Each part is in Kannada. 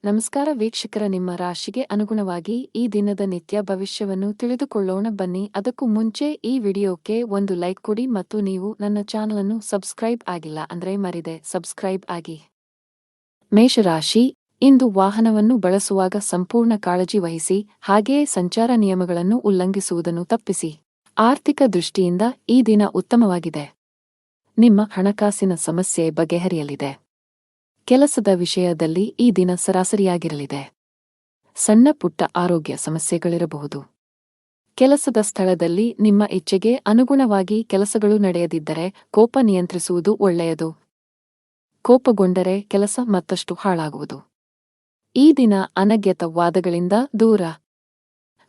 ನಮಸ್ಕಾರ ವೀಕ್ಷಕರ, ನಿಮ್ಮ ರಾಶಿಗೆ ಅನುಗುಣವಾಗಿ ಈ ದಿನದ ನಿತ್ಯ ಭವಿಷ್ಯವನ್ನು ತಿಳಿದುಕೊಳ್ಳೋಣ ಬನ್ನಿ. ಅದಕ್ಕೂ ಮುಂಚೆ ಈ ವಿಡಿಯೋಕ್ಕೆ ಒಂದು ಲೈಕ್ ಕೊಡಿ ಮತ್ತು ನೀವು ನನ್ನ ಚಾನಲ್ ಅನ್ನು ಸಬ್ಸ್ಕ್ರೈಬ್ ಆಗಿಲ್ಲ ಅಂದ್ರೆ ಮರಿದೆ ಸಬ್ಸ್ಕ್ರೈಬ್ ಆಗಿ. ಮೇಷರಾಶಿ, ಇಂದು ವಾಹನವನ್ನು ಬಳಸುವಾಗ ಸಂಪೂರ್ಣ ಕಾಳಜಿ ವಹಿಸಿ, ಹಾಗೆಯೇ ಸಂಚಾರ ನಿಯಮಗಳನ್ನು ಉಲ್ಲಂಘಿಸುವುದನ್ನು ತಪ್ಪಿಸಿ. ಆರ್ಥಿಕ ದೃಷ್ಟಿಯಿಂದ ಈ ದಿನ ಉತ್ತಮವಾಗಿದೆ. ನಿಮ್ಮ ಹಣಕಾಸಿನ ಸಮಸ್ಯೆ ಬಗೆಹರಿಯಲಿದೆ. ಕೆಲಸದ ವಿಷಯದಲ್ಲಿ ಈ ದಿನ ಸರಾಸರಿಯಾಗಿರಲಿದೆ. ಸಣ್ಣ ಪುಟ್ಟ ಆರೋಗ್ಯ ಸಮಸ್ಯೆಗಳಿರಬಹುದು. ಕೆಲಸದ ಸ್ಥಳದಲ್ಲಿ ನಿಮ್ಮ ಇಚ್ಛೆಗೆ ಅನುಗುಣವಾಗಿ ಕೆಲಸಗಳು ನಡೆಯದಿದ್ದರೆ ಕೋಪ ನಿಯಂತ್ರಿಸುವುದು ಒಳ್ಳೆಯದು. ಕೋಪಗೊಂಡರೆ ಕೆಲಸ ಮತ್ತಷ್ಟು ಹಾಳಾಗುವುದು. ಈ ದಿನ ಅನಗತ್ಯ ವಾದಗಳಿಂದ ದೂರ.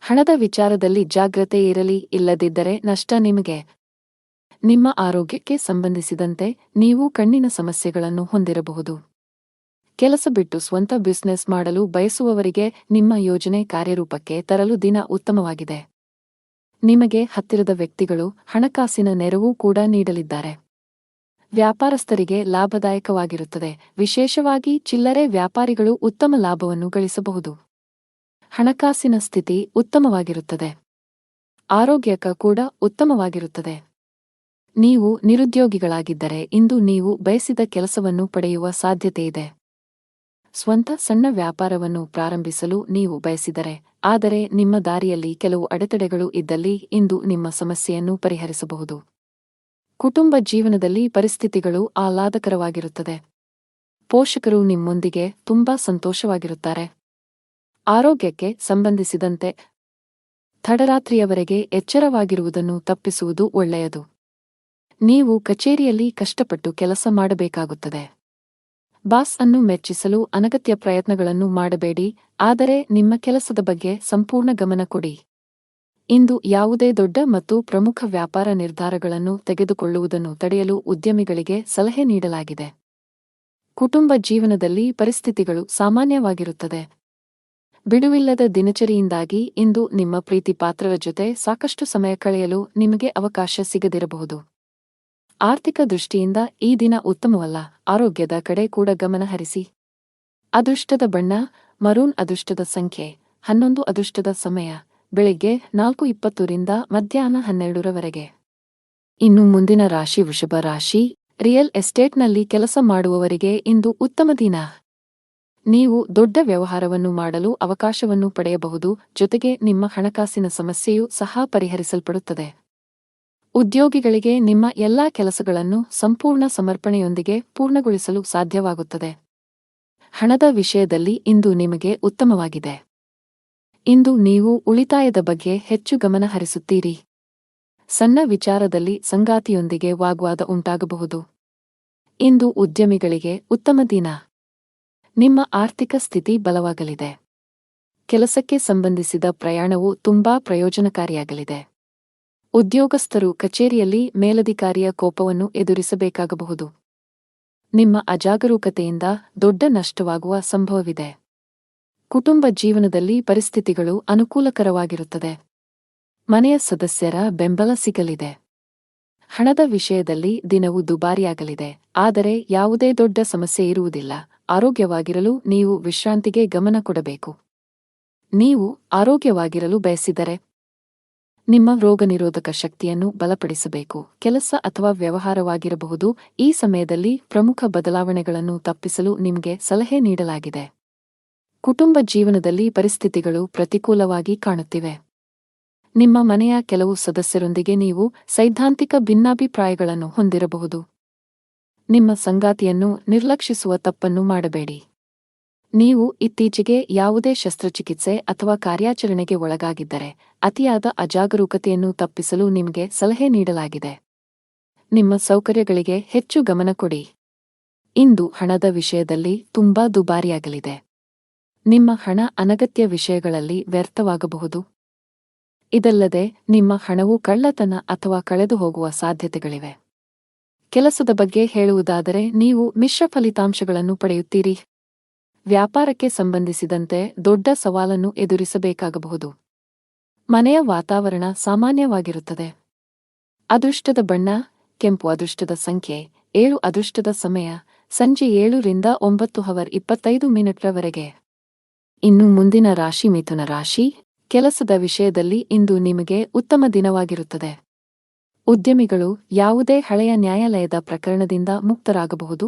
ಹಣದ ವಿಚಾರದಲ್ಲಿ ಜಾಗ್ರತೆ ಇರಲಿ, ಇಲ್ಲದಿದ್ದರೆ ನಷ್ಟ ನಿಮಗೆ. ನಿಮ್ಮ ಆರೋಗ್ಯಕ್ಕೆ ಸಂಬಂಧಿಸಿದಂತೆ ನೀವು ಕಣ್ಣಿನ ಸಮಸ್ಯೆಗಳನ್ನು ಹೊಂದಿರಬಹುದು. ಕೆಲಸ ಬಿಟ್ಟು ಸ್ವಂತ ಬಿಸಿನೆಸ್ ಮಾಡಲು ಬಯಸುವವರಿಗೆ ನಿಮ್ಮ ಯೋಜನೆ ಕಾರ್ಯರೂಪಕ್ಕೆ ತರಲು ದಿನ ಉತ್ತಮವಾಗಿದೆ. ನಿಮಗೆ ಹತ್ತಿರದ ವ್ಯಕ್ತಿಗಳು ಹಣಕಾಸಿನ ನೆರವು ಕೂಡ ನೀಡಲಿದ್ದಾರೆ. ವ್ಯಾಪಾರಸ್ಥರಿಗೆ ಲಾಭದಾಯಕವಾಗಿರುತ್ತದೆ. ವಿಶೇಷವಾಗಿ ಚಿಲ್ಲರೆ ವ್ಯಾಪಾರಿಗಳು ಉತ್ತಮ ಲಾಭವನ್ನು ಗಳಿಸಬಹುದು. ಹಣಕಾಸಿನ ಸ್ಥಿತಿ ಉತ್ತಮವಾಗಿರುತ್ತದೆ. ಆರೋಗ್ಯಕ ಕೂಡ ಉತ್ತಮವಾಗಿರುತ್ತದೆ. ನೀವು ನಿರುದ್ಯೋಗಿಗಳಾಗಿದ್ದರೆ ಇಂದು ನೀವು ಬಯಸಿದ ಕೆಲಸವನ್ನು ಪಡೆಯುವ ಸಾಧ್ಯತೆಯಿದೆ. ಸ್ವಂತ ಸಣ್ಣ ವ್ಯಾಪಾರವನ್ನು ಪ್ರಾರಂಭಿಸಲು ನೀವು ಬಯಸಿದರೆ, ಆದರೆ ನಿಮ್ಮ ದಾರಿಯಲ್ಲಿ ಕೆಲವು ಅಡೆತಡೆಗಳು ಇದ್ದಲ್ಲಿ ಇಂದು ನಿಮ್ಮ ಸಮಸ್ಯೆಯನ್ನು ಪರಿಹರಿಸಬಹುದು. ಕುಟುಂಬ ಜೀವನದಲ್ಲಿ ಪರಿಸ್ಥಿತಿಗಳು ಆಹ್ಲಾದಕರವಾಗಿರುತ್ತದೆ. ಪೋಷಕರು ನಿಮ್ಮೊಂದಿಗೆ ತುಂಬಾ ಸಂತೋಷವಾಗಿರುತ್ತಾರೆ. ಆರೋಗ್ಯಕ್ಕೆ ಸಂಬಂಧಿಸಿದಂತೆ ತಡರಾತ್ರಿಯವರೆಗೆ ಎಚ್ಚರವಾಗಿರುವುದನ್ನು ತಪ್ಪಿಸುವುದು ಒಳ್ಳೆಯದು. ನೀವು ಕಚೇರಿಯಲ್ಲಿ ಕಷ್ಟಪಟ್ಟು ಕೆಲಸ ಮಾಡಬೇಕಾಗುತ್ತದೆ. ಬಾಸ್ ಅನ್ನು ಮೆಚ್ಚಿಸಲು ಅನಗತ್ಯ ಪ್ರಯತ್ನಗಳನ್ನು ಮಾಡಬೇಡಿ, ಆದರೆ ನಿಮ್ಮ ಕೆಲಸದ ಬಗ್ಗೆ ಸಂಪೂರ್ಣ ಗಮನ ಕೊಡಿ. ಇಂದು ಯಾವುದೇ ದೊಡ್ಡ ಮತ್ತು ಪ್ರಮುಖ ವ್ಯಾಪಾರ ನಿರ್ಧಾರಗಳನ್ನು ತೆಗೆದುಕೊಳ್ಳುವುದನ್ನು ತಡೆಯಲು ಉದ್ಯಮಿಗಳಿಗೆ ಸಲಹೆ ನೀಡಲಾಗಿದೆ. ಕುಟುಂಬ ಜೀವನದಲ್ಲಿ ಪರಿಸ್ಥಿತಿಗಳು ಸಾಮಾನ್ಯವಾಗಿರುತ್ತದೆ. ಬಿಡುವಿಲ್ಲದ ದಿನಚರಿಯಿಂದಾಗಿ ಇಂದು ನಿಮ್ಮ ಪ್ರೀತಿ ಪಾತ್ರರ ಜೊತೆ ಸಾಕಷ್ಟು ಸಮಯ ಕಳೆಯಲು ನಿಮಗೆ ಅವಕಾಶ ಸಿಗದಿರಬಹುದು. ಆರ್ಥಿಕ ದೃಷ್ಟಿಯಿಂದ ಈ ದಿನ ಉತ್ತಮವಲ್ಲ. ಆರೋಗ್ಯದ ಕಡೆ ಕೂಡ ಗಮನ ಹರಿಸಿ. ಅದೃಷ್ಟದ ಬಣ್ಣ ಮರೂನ್. ಅದೃಷ್ಟದ ಸಂಖ್ಯೆ 11. ಅದೃಷ್ಟದ ಸಮಯ ಬೆಳಿಗ್ಗೆ 4:20 ರಿಂದ ಮಧ್ಯಾಹ್ನ 12ರವರೆಗೆ. ಇನ್ನು ಮುಂದಿನ ರಾಶಿ ವೃಷಭ ರಾಶಿ. ರಿಯಲ್ ಎಸ್ಟೇಟ್ನಲ್ಲಿ ಕೆಲಸ ಮಾಡುವವರಿಗೆ ಇಂದು ಉತ್ತಮ ದಿನ. ನೀವು ದೊಡ್ಡ ವ್ಯವಹಾರವನ್ನು ಮಾಡಲು ಅವಕಾಶವನ್ನು ಪಡೆಯಬಹುದು. ಜೊತೆಗೆ ನಿಮ್ಮ ಹಣಕಾಸಿನ ಸಮಸ್ಯೆಯೂ ಸಹ ಪರಿಹರಿಸಲ್ಪಡುತ್ತದೆ. ಉದ್ಯೋಗಿಗಳಿಗೆ ನಿಮ್ಮ ಎಲ್ಲಾ ಕೆಲಸಗಳನ್ನು ಸಂಪೂರ್ಣ ಸಮರ್ಪಣೆಯೊಂದಿಗೆ ಪೂರ್ಣಗೊಳಿಸಲು ಸಾಧ್ಯವಾಗುತ್ತದೆ. ಹಣದ ವಿಷಯದಲ್ಲಿ ಇಂದು ನಿಮಗೆ ಉತ್ತಮವಾಗಿದೆ. ಇಂದು ನೀವು ಉಳಿತಾಯದ ಬಗ್ಗೆ ಹೆಚ್ಚು ಗಮನ ಹರಿಸುತ್ತೀರಿ. ಸಣ್ಣ ವಿಚಾರದಲ್ಲಿ ಸಂಗಾತಿಯೊಂದಿಗೆ ವಾಗ್ವಾದ ಉಂಟಾಗಬಹುದು. ಇಂದು ಉದ್ಯಮಿಗಳಿಗೆ ಉತ್ತಮ ದಿನ. ನಿಮ್ಮ ಆರ್ಥಿಕ ಸ್ಥಿತಿ ಬಲವಾಗಲಿದೆ. ಕೆಲಸಕ್ಕೆ ಸಂಬಂಧಿಸಿದ ಪ್ರಯಾಣವು ತುಂಬಾ ಪ್ರಯೋಜನಕಾರಿಯಾಗಲಿದೆ. ಉದ್ಯೋಗಸ್ಥರು ಕಚೇರಿಯಲ್ಲಿ ಮೇಲಧಿಕಾರಿಯ ಕೋಪವನ್ನು ಎದುರಿಸಬೇಕಾಗಬಹುದು. ನಿಮ್ಮ ಅಜಾಗರೂಕತೆಯಿಂದ ದೊಡ್ಡ ನಷ್ಟವಾಗುವ ಸಂಭವವಿದೆ. ಕುಟುಂಬ ಜೀವನದಲ್ಲಿ ಪರಿಸ್ಥಿತಿಗಳು ಅನುಕೂಲಕರವಾಗಿರುತ್ತದೆ. ಮನೆಯ ಸದಸ್ಯರ ಬೆಂಬಲ ಸಿಗಲಿದೆ. ಹಣದ ವಿಷಯದಲ್ಲಿ ದಿನವು ದುಬಾರಿಯಾಗಲಿದೆ, ಆದರೆ ಯಾವುದೇ ದೊಡ್ಡ ಸಮಸ್ಯೆ ಇರುವುದಿಲ್ಲ. ಆರೋಗ್ಯವಾಗಿರಲು ನೀವು ವಿಶ್ರಾಂತಿಗೆ ಗಮನ ಕೊಡಬೇಕು. ನೀವು ಆರೋಗ್ಯವಾಗಿರಲು ಬಯಸಿದರೆ ನಿಮ್ಮ ರೋಗನಿರೋಧಕ ಶಕ್ತಿಯನ್ನು ಬಲಪಡಿಸಬೇಕು. ಕೆಲಸ ಅಥವಾ ವ್ಯವಹಾರವಾಗಿರಬಹುದು. ಈ ಸಮಯದಲ್ಲಿ ಪ್ರಮುಖ ಬದಲಾವಣೆಗಳನ್ನು ತಪ್ಪಿಸಲು ನಿಮಗೆ ಸಲಹೆ ನೀಡಲಾಗಿದೆ. ಕುಟುಂಬ ಜೀವನದಲ್ಲಿ ಪರಿಸ್ಥಿತಿಗಳು ಪ್ರತಿಕೂಲವಾಗಿ ಕಾಣುತ್ತಿವೆ. ನಿಮ್ಮ ಮನೆಯ ಕೆಲವು ಸದಸ್ಯರೊಂದಿಗೆ ನೀವು ಸೈದ್ಧಾಂತಿಕ ಭಿನ್ನಾಭಿಪ್ರಾಯಗಳನ್ನು ಹೊಂದಿರಬಹುದು. ನಿಮ್ಮ ಸಂಗಾತಿಯನ್ನು ನಿರ್ಲಕ್ಷಿಸುವ ತಪ್ಪನ್ನು ಮಾಡಬೇಡಿ. ನೀವು ಇತ್ತೀಚೆಗೆ ಯಾವುದೇ ಶಸ್ತ್ರಚಿಕಿತ್ಸೆ ಅಥವಾ ಕಾರ್ಯಾಚರಣೆಗೆ ಒಳಗಾಗಿದ್ದರೆ ಅತಿಯಾದ ಅಜಾಗರೂಕತೆಯನ್ನು ತಪ್ಪಿಸಲು ನಿಮಗೆ ಸಲಹೆ ನೀಡಲಾಗಿದೆ. ನಿಮ್ಮ ಸೌಕರ್ಯಗಳಿಗೆ ಹೆಚ್ಚು ಗಮನ ಕೊಡಿ. ಇಂದು ಹಣದ ವಿಷಯದಲ್ಲಿ ತುಂಬಾ ದುಬಾರಿಯಾಗಲಿದೆ. ನಿಮ್ಮ ಹಣ ಅನಗತ್ಯ ವಿಷಯಗಳಲ್ಲಿ ವ್ಯರ್ಥವಾಗಬಹುದು. ಇದಲ್ಲದೆ ನಿಮ್ಮ ಹಣವು ಕಳ್ಳತನ ಅಥವಾ ಕಳೆದು ಹೋಗುವ ಸಾಧ್ಯತೆಗಳಿವೆ. ಕೆಲಸದ ಬಗ್ಗೆ ಹೇಳುವುದಾದರೆ ನೀವು ಮಿಶ್ರ ಫಲಿತಾಂಶಗಳನ್ನು ಪಡೆಯುತ್ತೀರಿ. ವ್ಯಾಪಾರಕ್ಕೆ ಸಂಬಂಧಿಸಿದಂತೆ ದೊಡ್ಡ ಸವಾಲನ್ನು ಎದುರಿಸಬೇಕಾಗಬಹುದು. ಮನೆಯ ವಾತಾವರಣ ಸಾಮಾನ್ಯವಾಗಿರುತ್ತದೆ. ಅದೃಷ್ಟದ ಬಣ್ಣ ಕೆಂಪು. ಅದೃಷ್ಟದ ಸಂಖ್ಯೆ 7. ಅದೃಷ್ಟದ ಸಮಯ ಸಂಜೆ 7 ರಿಂದ 9:25 ರವರೆಗೆ. ಇನ್ನು ಮುಂದಿನ ರಾಶಿ ಮಿಥುನ ರಾಶಿ. ಕೆಲಸದ ವಿಷಯದಲ್ಲಿ ಇಂದು ನಿಮಗೆ ಉತ್ತಮ ದಿನವಾಗಿರುತ್ತದೆ. ಉದ್ಯಮಿಗಳು ಯಾವುದೇ ಹಳೆಯ ನ್ಯಾಯಾಲಯದ ಪ್ರಕರಣದಿಂದ ಮುಕ್ತರಾಗಬಹುದು.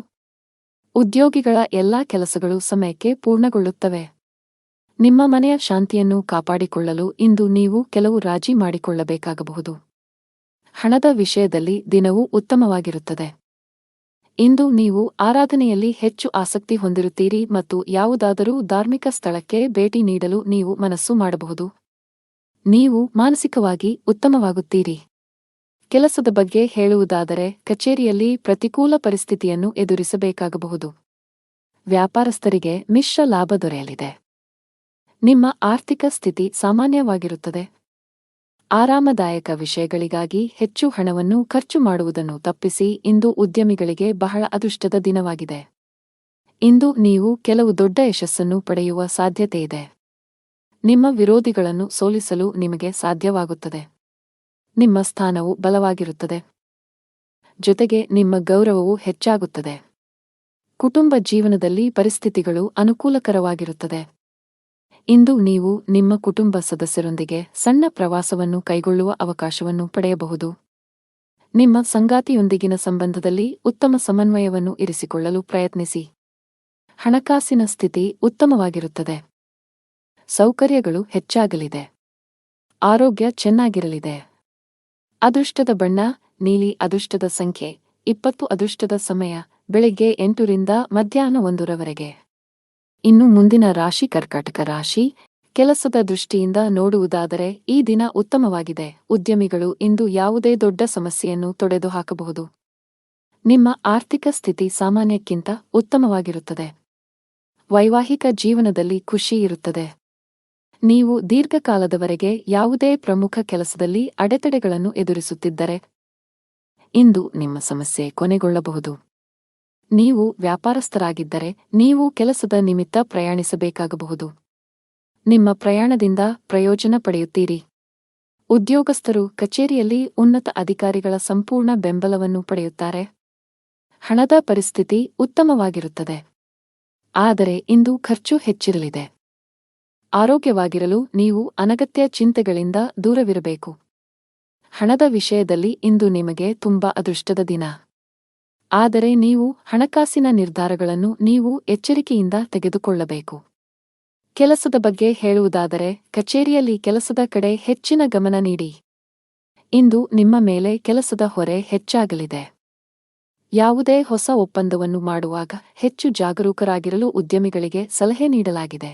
ಉದ್ಯೋಗಿಗಳ ಎಲ್ಲಾ ಕೆಲಸಗಳು ಸಮಯಕ್ಕೆ ಪೂರ್ಣಗೊಳ್ಳುತ್ತವೆ. ನಿಮ್ಮ ಮನೆಯ ಶಾಂತಿಯನ್ನು ಕಾಪಾಡಿಕೊಳ್ಳಲು ಇಂದು ನೀವು ಕೆಲವು ರಾಜಿ ಮಾಡಿಕೊಳ್ಳಬೇಕಾಗಬಹುದು. ಹಣದ ವಿಷಯದಲ್ಲಿ ದಿನವೂ ಉತ್ತಮವಾಗಿರುತ್ತದೆ. ಇಂದು ನೀವು ಆರಾಧನೆಯಲ್ಲಿ ಹೆಚ್ಚು ಆಸಕ್ತಿ ಹೊಂದಿರುತ್ತೀರಿ ಮತ್ತು ಯಾವುದಾದರೂ ಧಾರ್ಮಿಕ ಸ್ಥಳಕ್ಕೆ ಭೇಟಿ ನೀಡಲು ನೀವು ಮನಸ್ಸು ಮಾಡಬಹುದು. ನೀವು ಮಾನಸಿಕವಾಗಿ ಉತ್ತಮವಾಗುತ್ತೀರಿ. ಕೆಲಸದ ಬಗ್ಗೆ ಹೇಳುವುದಾದರೆ ಕಚೇರಿಯಲ್ಲಿ ಪ್ರತಿಕೂಲ ಪರಿಸ್ಥಿತಿಯನ್ನು ಎದುರಿಸಬೇಕಾಗಬಹುದು. ವ್ಯಾಪಾರಸ್ಥರಿಗೆ ಮಿಶ್ರ ಲಾಭ ದೊರೆಯಲಿದೆ. ನಿಮ್ಮ ಆರ್ಥಿಕ ಸ್ಥಿತಿ ಸಾಮಾನ್ಯವಾಗಿರುತ್ತದೆ. ಆರಾಮದಾಯಕ ವಿಷಯಗಳಿಗಾಗಿ ಹೆಚ್ಚು ಹಣವನ್ನು ಖರ್ಚು ಮಾಡುವುದನ್ನು ತಪ್ಪಿಸಿ. ಇಂದು ಉದ್ಯಮಿಗಳಿಗೆ ಬಹಳ ಅದೃಷ್ಟದ ದಿನವಾಗಿದೆ. ಇಂದು ನೀವು ಕೆಲವು ದೊಡ್ಡ ಯಶಸ್ಸನ್ನು ಪಡೆಯುವ ಸಾಧ್ಯತೆಯಿದೆ. ನಿಮ್ಮ ವಿರೋಧಿಗಳನ್ನು ಸೋಲಿಸಲು ನಿಮಗೆ ಸಾಧ್ಯವಾಗುತ್ತದೆ. ನಿಮ್ಮ ಸ್ಥಾನವು ಬಲವಾಗಿರುತ್ತದೆ. ಜೊತೆಗೆ ನಿಮ್ಮ ಗೌರವವು ಹೆಚ್ಚಾಗುತ್ತದೆ. ಕುಟುಂಬ ಜೀವನದಲ್ಲಿ ಪರಿಸ್ಥಿತಿಗಳು ಅನುಕೂಲಕರವಾಗಿರುತ್ತದೆ. ಇಂದು ನೀವು ನಿಮ್ಮ ಕುಟುಂಬ ಸದಸ್ಯರೊಂದಿಗೆ ಸಣ್ಣ ಪ್ರವಾಸವನ್ನು ಕೈಗೊಳ್ಳುವ ಅವಕಾಶವನ್ನು ಪಡೆಯಬಹುದು. ನಿಮ್ಮ ಸಂಗಾತಿಯೊಂದಿಗಿನ ಸಂಬಂಧದಲ್ಲಿ ಉತ್ತಮ ಸಮನ್ವಯವನ್ನು ಇರಿಸಿಕೊಳ್ಳಲು ಪ್ರಯತ್ನಿಸಿ. ಹಣಕಾಸಿನ ಸ್ಥಿತಿ ಉತ್ತಮವಾಗಿರುತ್ತದೆ. ಸೌಕರ್ಯಗಳು ಹೆಚ್ಚಾಗಲಿದೆ. ಆರೋಗ್ಯ ಚೆನ್ನಾಗಿರಲಿದೆ. ಅದೃಷ್ಟದ ಬಣ್ಣ ನೀಲಿ. ಅದೃಷ್ಟದ ಸಂಖ್ಯೆ 20. ಅದೃಷ್ಟದ ಸಮಯ ಬೆಳಿಗ್ಗೆ 8 ರಿಂದ ಮಧ್ಯಾಹ್ನ 1 ರವರೆಗೆ. ಇನ್ನು ಮುಂದಿನ ರಾಶಿ ಕರ್ಕಾಟಕ ರಾಶಿ. ಕೆಲಸದ ದೃಷ್ಟಿಯಿಂದ ನೋಡುವುದಾದರೆ ಈ ದಿನ ಉತ್ತಮವಾಗಿದೆ. ಉದ್ಯಮಿಗಳು ಇಂದು ಯಾವುದೇ ದೊಡ್ಡ ಸಮಸ್ಯೆಯನ್ನು ತೊಡೆದುಹಾಕಬಹುದು. ನಿಮ್ಮ ಆರ್ಥಿಕ ಸ್ಥಿತಿ ಸಾಮಾನ್ಯಕ್ಕಿಂತ ಉತ್ತಮವಾಗಿರುತ್ತದೆ. ವೈವಾಹಿಕ ಜೀವನದಲ್ಲಿ ಖುಷಿ ಇರುತ್ತದೆ. ನೀವು ದೀರ್ಘಕಾಲದವರೆಗೆ ಯಾವುದೇ ಪ್ರಮುಖ ಕೆಲಸದಲ್ಲಿ ಅಡೆತಡೆಗಳನ್ನು ಎದುರಿಸುತ್ತಿದ್ದರೆ ಇಂದು ನಿಮ್ಮ ಸಮಸ್ಯೆ ಕೊನೆಗೊಳ್ಳಬಹುದು. ನೀವು ವ್ಯಾಪಾರಸ್ಥರಾಗಿದ್ದರೆ ನೀವು ಕೆಲಸದ ನಿಮಿತ್ತ ಪ್ರಯಾಣಿಸಬೇಕಾಗಬಹುದು. ನಿಮ್ಮ ಪ್ರಯಾಣದಿಂದ ಪ್ರಯೋಜನ ಪಡೆಯುತ್ತೀರಿ. ಉದ್ಯೋಗಸ್ಥರು ಕಚೇರಿಯಲ್ಲಿ ಉನ್ನತ ಅಧಿಕಾರಿಗಳ ಸಂಪೂರ್ಣ ಬೆಂಬಲವನ್ನು ಪಡೆಯುತ್ತಾರೆ. ಹಣದ ಪರಿಸ್ಥಿತಿ ಉತ್ತಮವಾಗಿರುತ್ತದೆ. ಆದರೆ ಇಂದು ಖರ್ಚು ಹೆಚ್ಚಿರಲಿದೆ. ಆರೋಗ್ಯವಾಗಿರಲು ನೀವು ಅನಗತ್ಯ ಚಿಂತೆಗಳಿಂದ ದೂರವಿರಬೇಕು. ಹಣದ ವಿಷಯದಲ್ಲಿ ಇಂದು ನಿಮಗೆ ತುಂಬಾ ಅದೃಷ್ಟದ ದಿನ. ಆದರೆ ನೀವು ಹಣಕಾಸಿನ ನಿರ್ಧಾರಗಳನ್ನು ನೀವು ಎಚ್ಚರಿಕೆಯಿಂದ ತೆಗೆದುಕೊಳ್ಳಬೇಕು. ಕೆಲಸದ ಬಗ್ಗೆ ಹೇಳುವುದಾದರೆ ಕಚೇರಿಯಲ್ಲಿ ಕೆಲಸದ ಕಡೆ ಹೆಚ್ಚಿನ ಗಮನ ನೀಡಿ. ಇಂದು ನಿಮ್ಮ ಮೇಲೆ ಕೆಲಸದ ಹೊರೆ ಹೆಚ್ಚಾಗಲಿದೆ. ಯಾವುದೇ ಹೊಸ ಒಪ್ಪಂದವನ್ನು ಮಾಡುವಾಗ ಹೆಚ್ಚು ಜಾಗರೂಕರಾಗಿರಲು ಉದ್ಯಮಿಗಳಿಗೆ ಸಲಹೆ ನೀಡಲಾಗಿದೆ.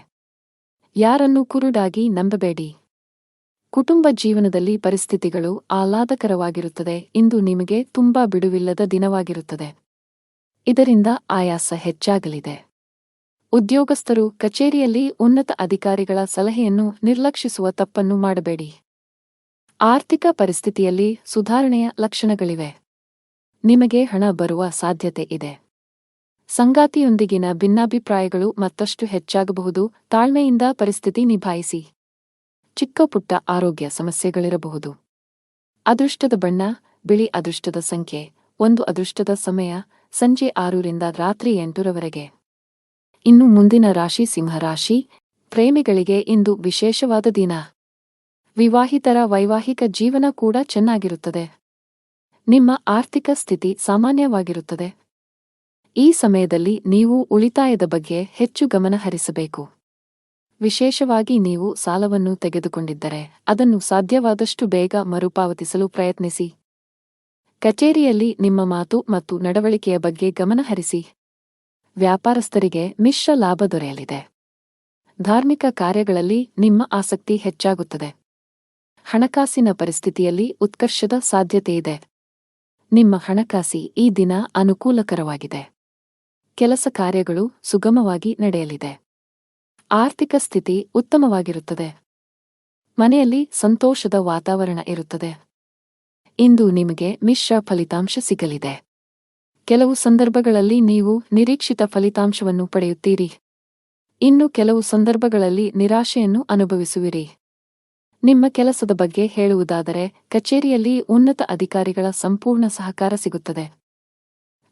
ಯಾರನ್ನೂ ಕುರುಡಾಗಿ ನಂಬಬೇಡಿ. ಕುಟುಂಬ ಜೀವನದಲ್ಲಿ ಪರಿಸ್ಥಿತಿಗಳು ಆಹ್ಲಾದಕರವಾಗಿರುತ್ತದೆ. ಇಂದು ನಿಮಗೆ ತುಂಬಾ ಬಿಡುವಿಲ್ಲದ ದಿನವಾಗಿರುತ್ತದೆ. ಇದರಿಂದ ಆಯಾಸ ಹೆಚ್ಚಾಗಲಿದೆ. ಉದ್ಯೋಗಸ್ಥರು ಕಚೇರಿಯಲ್ಲಿ ಉನ್ನತ ಅಧಿಕಾರಿಗಳ ಸಲಹೆಯನ್ನು ನಿರ್ಲಕ್ಷಿಸುವ ತಪ್ಪನ್ನು ಮಾಡಬೇಡಿ. ಆರ್ಥಿಕ ಪರಿಸ್ಥಿತಿಯಲ್ಲಿ ಸುಧಾರಣೆಯ ಲಕ್ಷಣಗಳಿವೆ. ನಿಮಗೆ ಹಣ ಬರುವ ಸಾಧ್ಯತೆ ಇದೆ. ಸಂಗಾತಿಯೊಂದಿಗಿನ ಭಿನ್ನಾಭಿಪ್ರಾಯಗಳು ಮತ್ತಷ್ಟು ಹೆಚ್ಚಾಗಬಹುದು. ತಾಳ್ಮೆಯಿಂದ ಪರಿಸ್ಥಿತಿ ನಿಭಾಯಿಸಿ. ಚಿಕ್ಕಪುಟ್ಟ ಆರೋಗ್ಯ ಸಮಸ್ಯೆಗಳಿರಬಹುದು. ಅದೃಷ್ಟದ ಬಣ್ಣ ಬಿಳಿ. ಅದೃಷ್ಟದ ಸಂಖ್ಯೆ 1. ಅದೃಷ್ಟದ ಸಮಯ ಸಂಜೆ 6 ರಿಂದ ರಾತ್ರಿ 8 ರವರೆಗೆ. ಇನ್ನು ಮುಂದಿನ ರಾಶಿ ಸಿಂಹರಾಶಿ. ಪ್ರೇಮಿಗಳಿಗೆ ಇಂದು ವಿಶೇಷವಾದ ದಿನ. ವಿವಾಹಿತರ ವೈವಾಹಿಕ ಜೀವನ ಕೂಡ ಚೆನ್ನಾಗಿರುತ್ತದೆ. ನಿಮ್ಮ ಆರ್ಥಿಕ ಸ್ಥಿತಿ ಸಾಮಾನ್ಯವಾಗಿರುತ್ತದೆ. ಈ ಸಮಯದಲ್ಲಿ ನೀವು ಉಳಿತಾಯದ ಬಗ್ಗೆ ಹೆಚ್ಚು ಗಮನ ಹರಿಸಬೇಕು. ವಿಶೇಷವಾಗಿ ನೀವು ಸಾಲವನ್ನು ತೆಗೆದುಕೊಂಡಿದ್ದರೆ ಅದನ್ನು ಸಾಧ್ಯವಾದಷ್ಟು ಬೇಗ ಮರುಪಾವತಿಸಲು ಪ್ರಯತ್ನಿಸಿ. ಕಚೇರಿಯಲ್ಲಿ ನಿಮ್ಮ ಮಾತು ಮತ್ತು ನಡವಳಿಕೆಯ ಬಗ್ಗೆ ಗಮನ ಹರಿಸಿ. ವ್ಯಾಪಾರಸ್ಥರಿಗೆ ಮಿಶ್ರ ಲಾಭ ದೊರೆಯಲಿದೆ. ಧಾರ್ಮಿಕ ಕಾರ್ಯಗಳಲ್ಲಿ ನಿಮ್ಮ ಆಸಕ್ತಿ ಹೆಚ್ಚಾಗುತ್ತದೆ. ಹಣಕಾಸಿನ ಪರಿಸ್ಥಿತಿಯಲ್ಲಿ ಉತ್ಕರ್ಷದ ಸಾಧ್ಯತೆಯಿದೆ. ನಿಮ್ಮ ಹಣಕಾಸಿ ಈ ದಿನ ಅನುಕೂಲಕರವಾಗಿದೆ. ಕೆಲಸ ಕಾರ್ಯಗಳು ಸುಗಮವಾಗಿ ನಡೆಯಲಿದೆ. ಆರ್ಥಿಕ ಸ್ಥಿತಿ ಉತ್ತಮವಾಗಿರುತ್ತದೆ. ಮನೆಯಲ್ಲಿ ಸಂತೋಷದ ವಾತಾವರಣ ಇರುತ್ತದೆ. ಇಂದು ನಿಮಗೆ ಮಿಶ್ರ ಫಲಿತಾಂಶ ಸಿಗಲಿದೆ. ಕೆಲವು ಸಂದರ್ಭಗಳಲ್ಲಿ ನೀವು ನಿರೀಕ್ಷಿತ ಫಲಿತಾಂಶವನ್ನು ಪಡೆಯುತ್ತೀರಿ. ಇನ್ನು ಕೆಲವು ಸಂದರ್ಭಗಳಲ್ಲಿ ನಿರಾಶೆಯನ್ನು ಅನುಭವಿಸುವಿರಿ. ನಿಮ್ಮ ಕೆಲಸದ ಬಗ್ಗೆ ಹೇಳುವುದಾದರೆ ಕಚೇರಿಯಲ್ಲಿ ಉನ್ನತ ಅಧಿಕಾರಿಗಳ ಸಂಪೂರ್ಣ ಸಹಕಾರ ಸಿಗುತ್ತದೆ.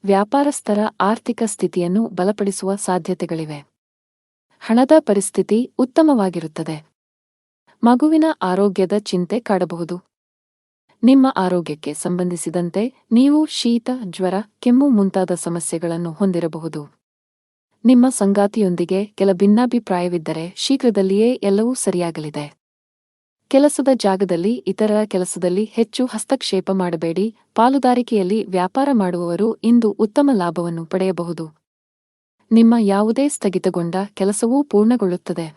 ವ್ಯಾಪಾರಸ್ಥರ ಆರ್ಥಿಕ ಸ್ಥಿತಿಯನ್ನು ಬಲಪಡಿಸುವ ಸಾಧ್ಯತೆಗಳಿವೆ. ಹಣದ ಪರಿಸ್ಥಿತಿ ಉತ್ತಮವಾಗಿರುತ್ತದೆ. ಮಗುವಿನ ಆರೋಗ್ಯದ ಚಿಂತೆ ಕಾಡಬಹುದು. ನಿಮ್ಮ ಆರೋಗ್ಯಕ್ಕೆ ಸಂಬಂಧಿಸಿದಂತೆ ನೀವು ಶೀತ, ಜ್ವರ, ಕೆಮ್ಮು ಮುಂತಾದ ಸಮಸ್ಯೆಗಳನ್ನು ಹೊಂದಿರಬಹುದು. ನಿಮ್ಮ ಸಂಗಾತಿಯೊಂದಿಗೆ ಕೆಲ ಭಿನ್ನಾಭಿಪ್ರಾಯವಿದ್ದರೆ ಶೀಘ್ರದಲ್ಲಿಯೇ ಎಲ್ಲವೂ ಸರಿಯಾಗಲಿದೆ. ಕೆಲಸದ ಜಾಗದಲ್ಲಿ ಇತರರ ಕೆಲಸದಲ್ಲಿ ಹೆಚ್ಚು ಹಸ್ತಕ್ಷೇಪ ಮಾಡಬೇಡಿ. ಪಾಲುದಾರಿಕೆಯಲ್ಲಿ ವ್ಯಾಪಾರ ಮಾಡುವವರು ಇಂದು ಉತ್ತಮ ಲಾಭವನ್ನು ಪಡೆಯಬಹುದು. ನಿಮ್ಮ ಯಾವುದೇ ಸ್ಥಗಿತಗೊಂಡ ಕೆಲಸವೂ ಪೂರ್ಣಗೊಳ್ಳುತ್ತದೆ.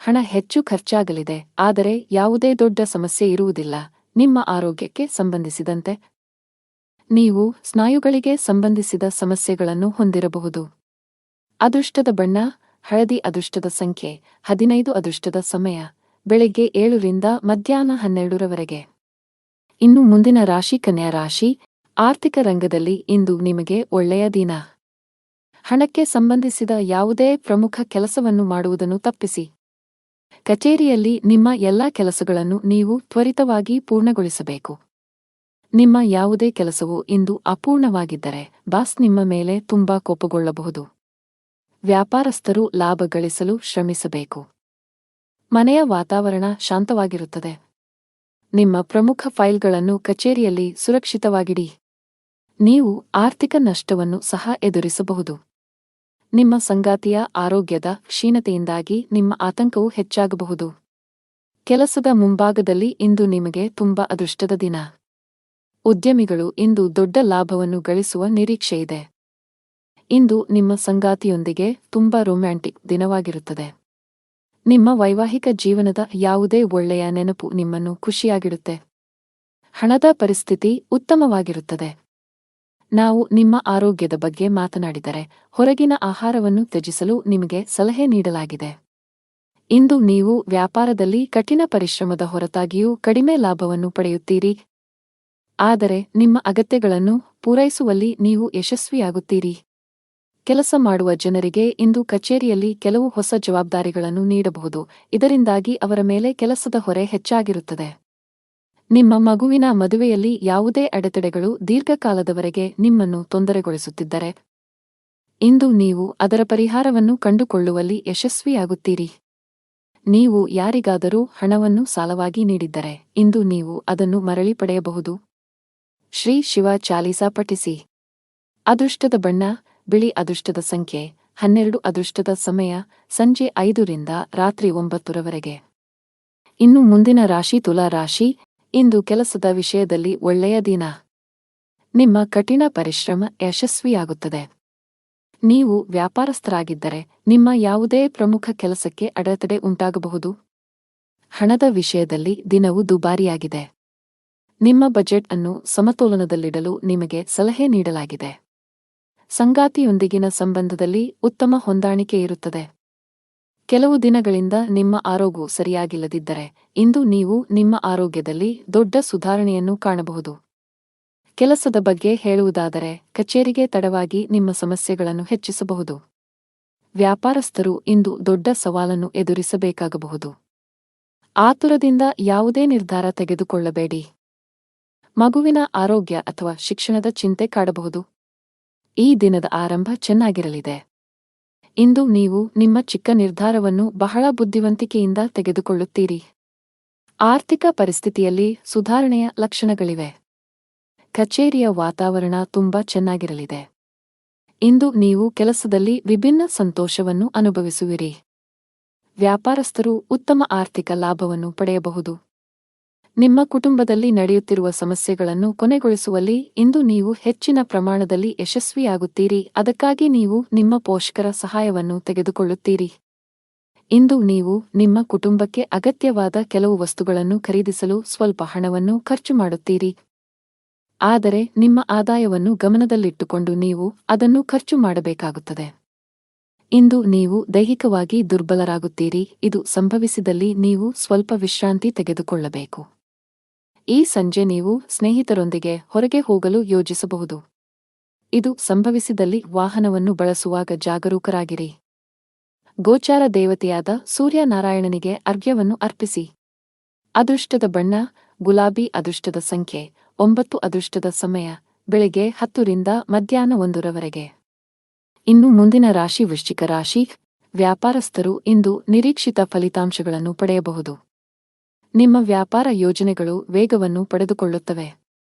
ಹಣ ಹೆಚ್ಚು ಖರ್ಚಾಗಲಿದೆ, ಆದರೆ ಯಾವುದೇ ದೊಡ್ಡ ಸಮಸ್ಯೆ ಇರುವುದಿಲ್ಲ. ನಿಮ್ಮ ಆರೋಗ್ಯಕ್ಕೆ ಸಂಬಂಧಿಸಿದಂತೆ ನೀವು ಸ್ನಾಯುಗಳಿಗೆ ಸಂಬಂಧಿಸಿದ ಸಮಸ್ಯೆಗಳನ್ನು ಹೊಂದಿರಬಹುದು. ಅದೃಷ್ಟದ ಬಣ್ಣ ಹಳದಿ. ಅದೃಷ್ಟದ ಸಂಖ್ಯೆ 15. ಅದೃಷ್ಟದ ಸಮಯ ಬೆಳಗ್ಗೆ 7 ರಿಂದ ಮಧ್ಯಾಹ್ನ 12ರವರೆಗೆ. ಇನ್ನು ಮುಂದಿನ ರಾಶಿ ಕನ್ಯಾ ರಾಶಿ. ಆರ್ಥಿಕ ರಂಗದಲ್ಲಿ ಇಂದು ನಿಮಗೆ ಒಳ್ಳೆಯ ದಿನ. ಹಣಕ್ಕೆ ಸಂಬಂಧಿಸಿದ ಯಾವುದೇ ಪ್ರಮುಖ ಕೆಲಸವನ್ನು ಮಾಡುವುದನ್ನು ತಪ್ಪಿಸಿ. ಕಚೇರಿಯಲ್ಲಿ ನಿಮ್ಮ ಎಲ್ಲಾ ಕೆಲಸಗಳನ್ನು ನೀವು ತ್ವರಿತವಾಗಿ ಪೂರ್ಣಗೊಳಿಸಬೇಕು. ನಿಮ್ಮ ಯಾವುದೇ ಕೆಲಸವು ಇಂದು ಅಪೂರ್ಣವಾಗಿದ್ದರೆ ಬಾಸ್ ನಿಮ್ಮ ಮೇಲೆ ತುಂಬಾ ಕೋಪಗೊಳ್ಳಬಹುದು. ವ್ಯಾಪಾರಸ್ಥರು ಲಾಭ ಗಳಿಸಲು ಶ್ರಮಿಸಬೇಕು. ಮನೆಯ ವಾತಾವರಣ ಶಾಂತವಾಗಿರುತ್ತದೆ. ನಿಮ್ಮ ಪ್ರಮುಖ ಫೈಲ್ಗಳನ್ನು ಕಚೇರಿಯಲ್ಲಿ ಸುರಕ್ಷಿತವಾಗಿಡಿ. ನೀವು ಆರ್ಥಿಕ ನಷ್ಟವನ್ನು ಸಹ ಎದುರಿಸಬಹುದು. ನಿಮ್ಮ ಸಂಗಾತಿಯ ಆರೋಗ್ಯದ ಕ್ಷೀಣತೆಯಿಂದಾಗಿ ನಿಮ್ಮ ಆತಂಕವು ಹೆಚ್ಚಾಗಬಹುದು. ಕೆಲಸದ ಮುಂಭಾಗದಲ್ಲಿ ಇಂದು ನಿಮಗೆ ತುಂಬಾ ಅದೃಷ್ಟದ ದಿನ. ಉದ್ಯಮಿಗಳು ಇಂದು ದೊಡ್ಡ ಲಾಭವನ್ನು ಗಳಿಸುವ ನಿರೀಕ್ಷೆಯಿದೆ. ಇಂದು ನಿಮ್ಮ ಸಂಗಾತಿಯೊಂದಿಗೆ ತುಂಬಾ ರೊಮ್ಯಾಂಟಿಕ್ ದಿನವಾಗಿರುತ್ತದೆ. ನಿಮ್ಮ ವೈವಾಹಿಕ ಜೀವನದ ಯಾವುದೇ ಒಳ್ಳೆಯ ನೆನಪು ನಿಮ್ಮನ್ನು ಖುಷಿಯಾಗಿಡುತ್ತೆ. ಹಣದ ಪರಿಸ್ಥಿತಿ ಉತ್ತಮವಾಗಿರುತ್ತದೆ. ನಾವು ನಿಮ್ಮ ಆರೋಗ್ಯದ ಬಗ್ಗೆ ಮಾತನಾಡಿದರೆ ಹೊರಗಿನ ಆಹಾರವನ್ನು ತ್ಯಜಿಸಲು ನಿಮಗೆ ಸಲಹೆ ನೀಡಲಾಗಿದೆ. ಇಂದು ನೀವು ವ್ಯಾಪಾರದಲ್ಲಿ ಕಠಿಣ ಪರಿಶ್ರಮದ ಹೊರತಾಗಿಯೂ ಕಡಿಮೆ ಲಾಭವನ್ನು ಪಡೆಯುತ್ತೀರಿ. ಆದರೆ ನಿಮ್ಮ ಅಗತ್ಯಗಳನ್ನು ಪೂರೈಸುವಲ್ಲಿ ನೀವು ಯಶಸ್ವಿಯಾಗುತ್ತೀರಿ. ಕೆಲಸ ಮಾಡುವ ಜನರಿಗೆ ಇಂದು ಕಚೇರಿಯಲ್ಲಿ ಕೆಲವು ಹೊಸ ಜವಾಬ್ದಾರಿಗಳನ್ನು ನೀಡಬಹುದು. ಇದರಿಂದಾಗಿ ಅವರ ಮೇಲೆ ಕೆಲಸದ ಹೊರೆ ಹೆಚ್ಚಾಗಿರುತ್ತದೆ. ನಿಮ್ಮ ಮಗುವಿನ ಮದುವೆಯಲ್ಲಿ ಯಾವುದೇ ಅಡೆತಡೆಗಳು ದೀರ್ಘಕಾಲದವರೆಗೆ ನಿಮ್ಮನ್ನು ತೊಂದರೆಗೊಳಿಸುತ್ತಿದ್ದರೆ ಇಂದು ನೀವು ಅದರ ಪರಿಹಾರವನ್ನು ಕಂಡುಕೊಳ್ಳುವಲ್ಲಿ ಯಶಸ್ವಿಯಾಗುತ್ತೀರಿ. ನೀವು ಯಾರಿಗಾದರೂ ಹಣವನ್ನು ಸಾಲವಾಗಿ ನೀಡಿದ್ದರೆ ಇಂದು ನೀವು ಅದನ್ನು ಮರಳಿ ಪಡೆಯಬಹುದು. ಶ್ರೀ ಶಿವ ಚಾಲೀಸಾ ಪಠಿಸಿ. ಅದೃಷ್ಟದ ಬಣ್ಣ ಬಿಳಿ. ಅದೃಷ್ಟದ ಸಂಖ್ಯೆ 12. ಅದೃಷ್ಟದ ಸಮಯ ಸಂಜೆ 5 ರಿಂದ ರಾತ್ರಿ 9ರವರೆಗೆ. ಇನ್ನು ಮುಂದಿನ ರಾಶಿ ತುಲಾ ರಾಶಿ. ಇಂದು ಕೆಲಸದ ವಿಷಯದಲ್ಲಿ ಒಳ್ಳೆಯ ದಿನ. ನಿಮ್ಮ ಕಠಿಣ ಪರಿಶ್ರಮ ಯಶಸ್ವಿಯಾಗುತ್ತದೆ. ನೀವು ವ್ಯಾಪಾರಸ್ಥರಾಗಿದ್ದರೆ ನಿಮ್ಮ ಯಾವುದೇ ಪ್ರಮುಖ ಕೆಲಸಕ್ಕೆ ಅಡೆತಡೆ ಉಂಟಾಗಬಹುದು. ಹಣದ ವಿಷಯದಲ್ಲಿ ದಿನವು ದುಬಾರಿಯಾಗಿದೆ. ನಿಮ್ಮ ಬಜೆಟ್ ಅನ್ನು ಸಮತೋಲನದಲ್ಲಿಡಲು ನಿಮಗೆ ಸಲಹೆ ನೀಡಲಾಗಿದೆ. ಸಂಗಾತಿಯೊಂದಿಗಿನ ಸಂಬಂಧದಲ್ಲಿ ಉತ್ತಮ ಹೊಂದಾಣಿಕೆ ಇರುತ್ತದೆ. ಕೆಲವು ದಿನಗಳಿಂದ ನಿಮ್ಮ ಆರೋಗ್ಯವು ಸರಿಯಾಗಿಲ್ಲದಿದ್ದರೆ ಇಂದು ನೀವು ನಿಮ್ಮ ಆರೋಗ್ಯದಲ್ಲಿ ದೊಡ್ಡ ಸುಧಾರಣೆಯನ್ನು ಕಾಣಬಹುದು. ಕೆಲಸದ ಬಗ್ಗೆ ಹೇಳುವುದಾದರೆ ಕಚೇರಿಗೆ ತಡವಾಗಿ ನಿಮ್ಮ ಸಮಸ್ಯೆಗಳನ್ನು ಹೆಚ್ಚಿಸಬಹುದು. ವ್ಯಾಪಾರಸ್ಥರು ಇಂದು ದೊಡ್ಡ ಸವಾಲನ್ನು ಎದುರಿಸಬೇಕಾಗಬಹುದು. ಆತುರದಿಂದ ಯಾವುದೇ ನಿರ್ಧಾರ ತೆಗೆದುಕೊಳ್ಳಬೇಡಿ. ಮಗುವಿನ ಆರೋಗ್ಯ ಅಥವಾ ಶಿಕ್ಷಣದ ಚಿಂತೆ ಕಾಡಬಹುದು. ಈ ದಿನದ ಆರಂಭ ಚೆನ್ನಾಗಿರಲಿದೆ. ಇಂದು ನೀವು ನಿಮ್ಮ ಚಿಕ್ಕ ನಿರ್ಧಾರವನ್ನು ಬಹಳ ಬುದ್ಧಿವಂತಿಕೆಯಿಂದ ತೆಗೆದುಕೊಳ್ಳುತ್ತೀರಿ. ಆರ್ಥಿಕ ಪರಿಸ್ಥಿತಿಯಲ್ಲಿ ಸುಧಾರಣೆಯ ಲಕ್ಷಣಗಳಿವೆ. ಕಚೇರಿಯ ವಾತಾವರಣ ತುಂಬಾ ಚೆನ್ನಾಗಿರಲಿದೆ. ಇಂದು ನೀವು ಕೆಲಸದಲ್ಲಿ ವಿಭಿನ್ನ ಸಂತೋಷವನ್ನು ಅನುಭವಿಸುವಿರಿ. ವ್ಯಾಪಾರಸ್ಥರು ಉತ್ತಮ ಆರ್ಥಿಕ ಲಾಭವನ್ನು ಪಡೆಯಬಹುದು. ನಿಮ್ಮ ಕುಟುಂಬದಲ್ಲಿ ನಡೆಯುತ್ತಿರುವ ಸಮಸ್ಯೆಗಳನ್ನು ಕೊನೆಗೊಳಿಸುವಲ್ಲಿ ಇಂದು ನೀವು ಹೆಚ್ಚಿನ ಪ್ರಮಾಣದಲ್ಲಿ ಯಶಸ್ವಿಯಾಗುತ್ತೀರಿ. ಅದಕ್ಕಾಗಿ ನೀವು ನಿಮ್ಮ ಪೋಷಕರ ಸಹಾಯವನ್ನು ತೆಗೆದುಕೊಳ್ಳುತ್ತೀರಿ. ಇಂದು ನೀವು ನಿಮ್ಮ ಕುಟುಂಬಕ್ಕೆ ಅಗತ್ಯವಾದ ಕೆಲವು ವಸ್ತುಗಳನ್ನು ಖರೀದಿಸಲು ಸ್ವಲ್ಪ ಹಣವನ್ನು ಖರ್ಚು ಮಾಡುತ್ತೀರಿ. ಆದರೆ ನಿಮ್ಮ ಆದಾಯವನ್ನು ಗಮನದಲ್ಲಿಟ್ಟುಕೊಂಡು ನೀವು ಅದನ್ನು ಖರ್ಚು ಮಾಡಬೇಕಾಗುತ್ತದೆ. ಇಂದು ನೀವು ದೈಹಿಕವಾಗಿ ದುರ್ಬಲರಾಗುತ್ತೀರಿ. ಇದು ಸಂಭವಿಸಿದಲ್ಲಿ ನೀವು ಸ್ವಲ್ಪ ವಿಶ್ರಾಂತಿ ತೆಗೆದುಕೊಳ್ಳಬೇಕು. ಈ ಸಂಜೆ ನೀವು ಸ್ನೇಹಿತರೊಂದಿಗೆ ಹೊರಗೆ ಹೋಗಲು ಯೋಜಿಸಬಹುದು. ಇದು ಸಂಭವಿಸಿದಲ್ಲಿ ವಾಹನವನ್ನು ಬಳಸುವಾಗ ಜಾಗರೂಕರಾಗಿರಿ. ಗೋಚಾರ ದೇವತೆಯಾದ ಸೂರ್ಯನಾರಾಯಣನಿಗೆ ಅರ್ಘ್ಯವನ್ನು ಅರ್ಪಿಸಿ. ಅದೃಷ್ಟದ ಬಣ್ಣ ಗುಲಾಬಿ. ಅದೃಷ್ಟದ ಸಂಖ್ಯೆ 9. ಅದೃಷ್ಟದ ಸಮಯ ಬೆಳಗ್ಗೆ 10 ರಿಂದ ಮಧ್ಯಾಹ್ನ 1ರವರೆಗೆ. ಇನ್ನು ಮುಂದಿನ ರಾಶಿ ವೃಶ್ಚಿಕ ರಾಶಿ. ವ್ಯಾಪಾರಸ್ಥರು ಇಂದು ನಿರೀಕ್ಷಿತ ಫಲಿತಾಂಶಗಳನ್ನು ಪಡೆಯಬಹುದು. ನಿಮ್ಮ ವ್ಯಾಪಾರ ಯೋಜನೆಗಳು ವೇಗವನ್ನು ಪಡೆದುಕೊಳ್ಳುತ್ತವೆ.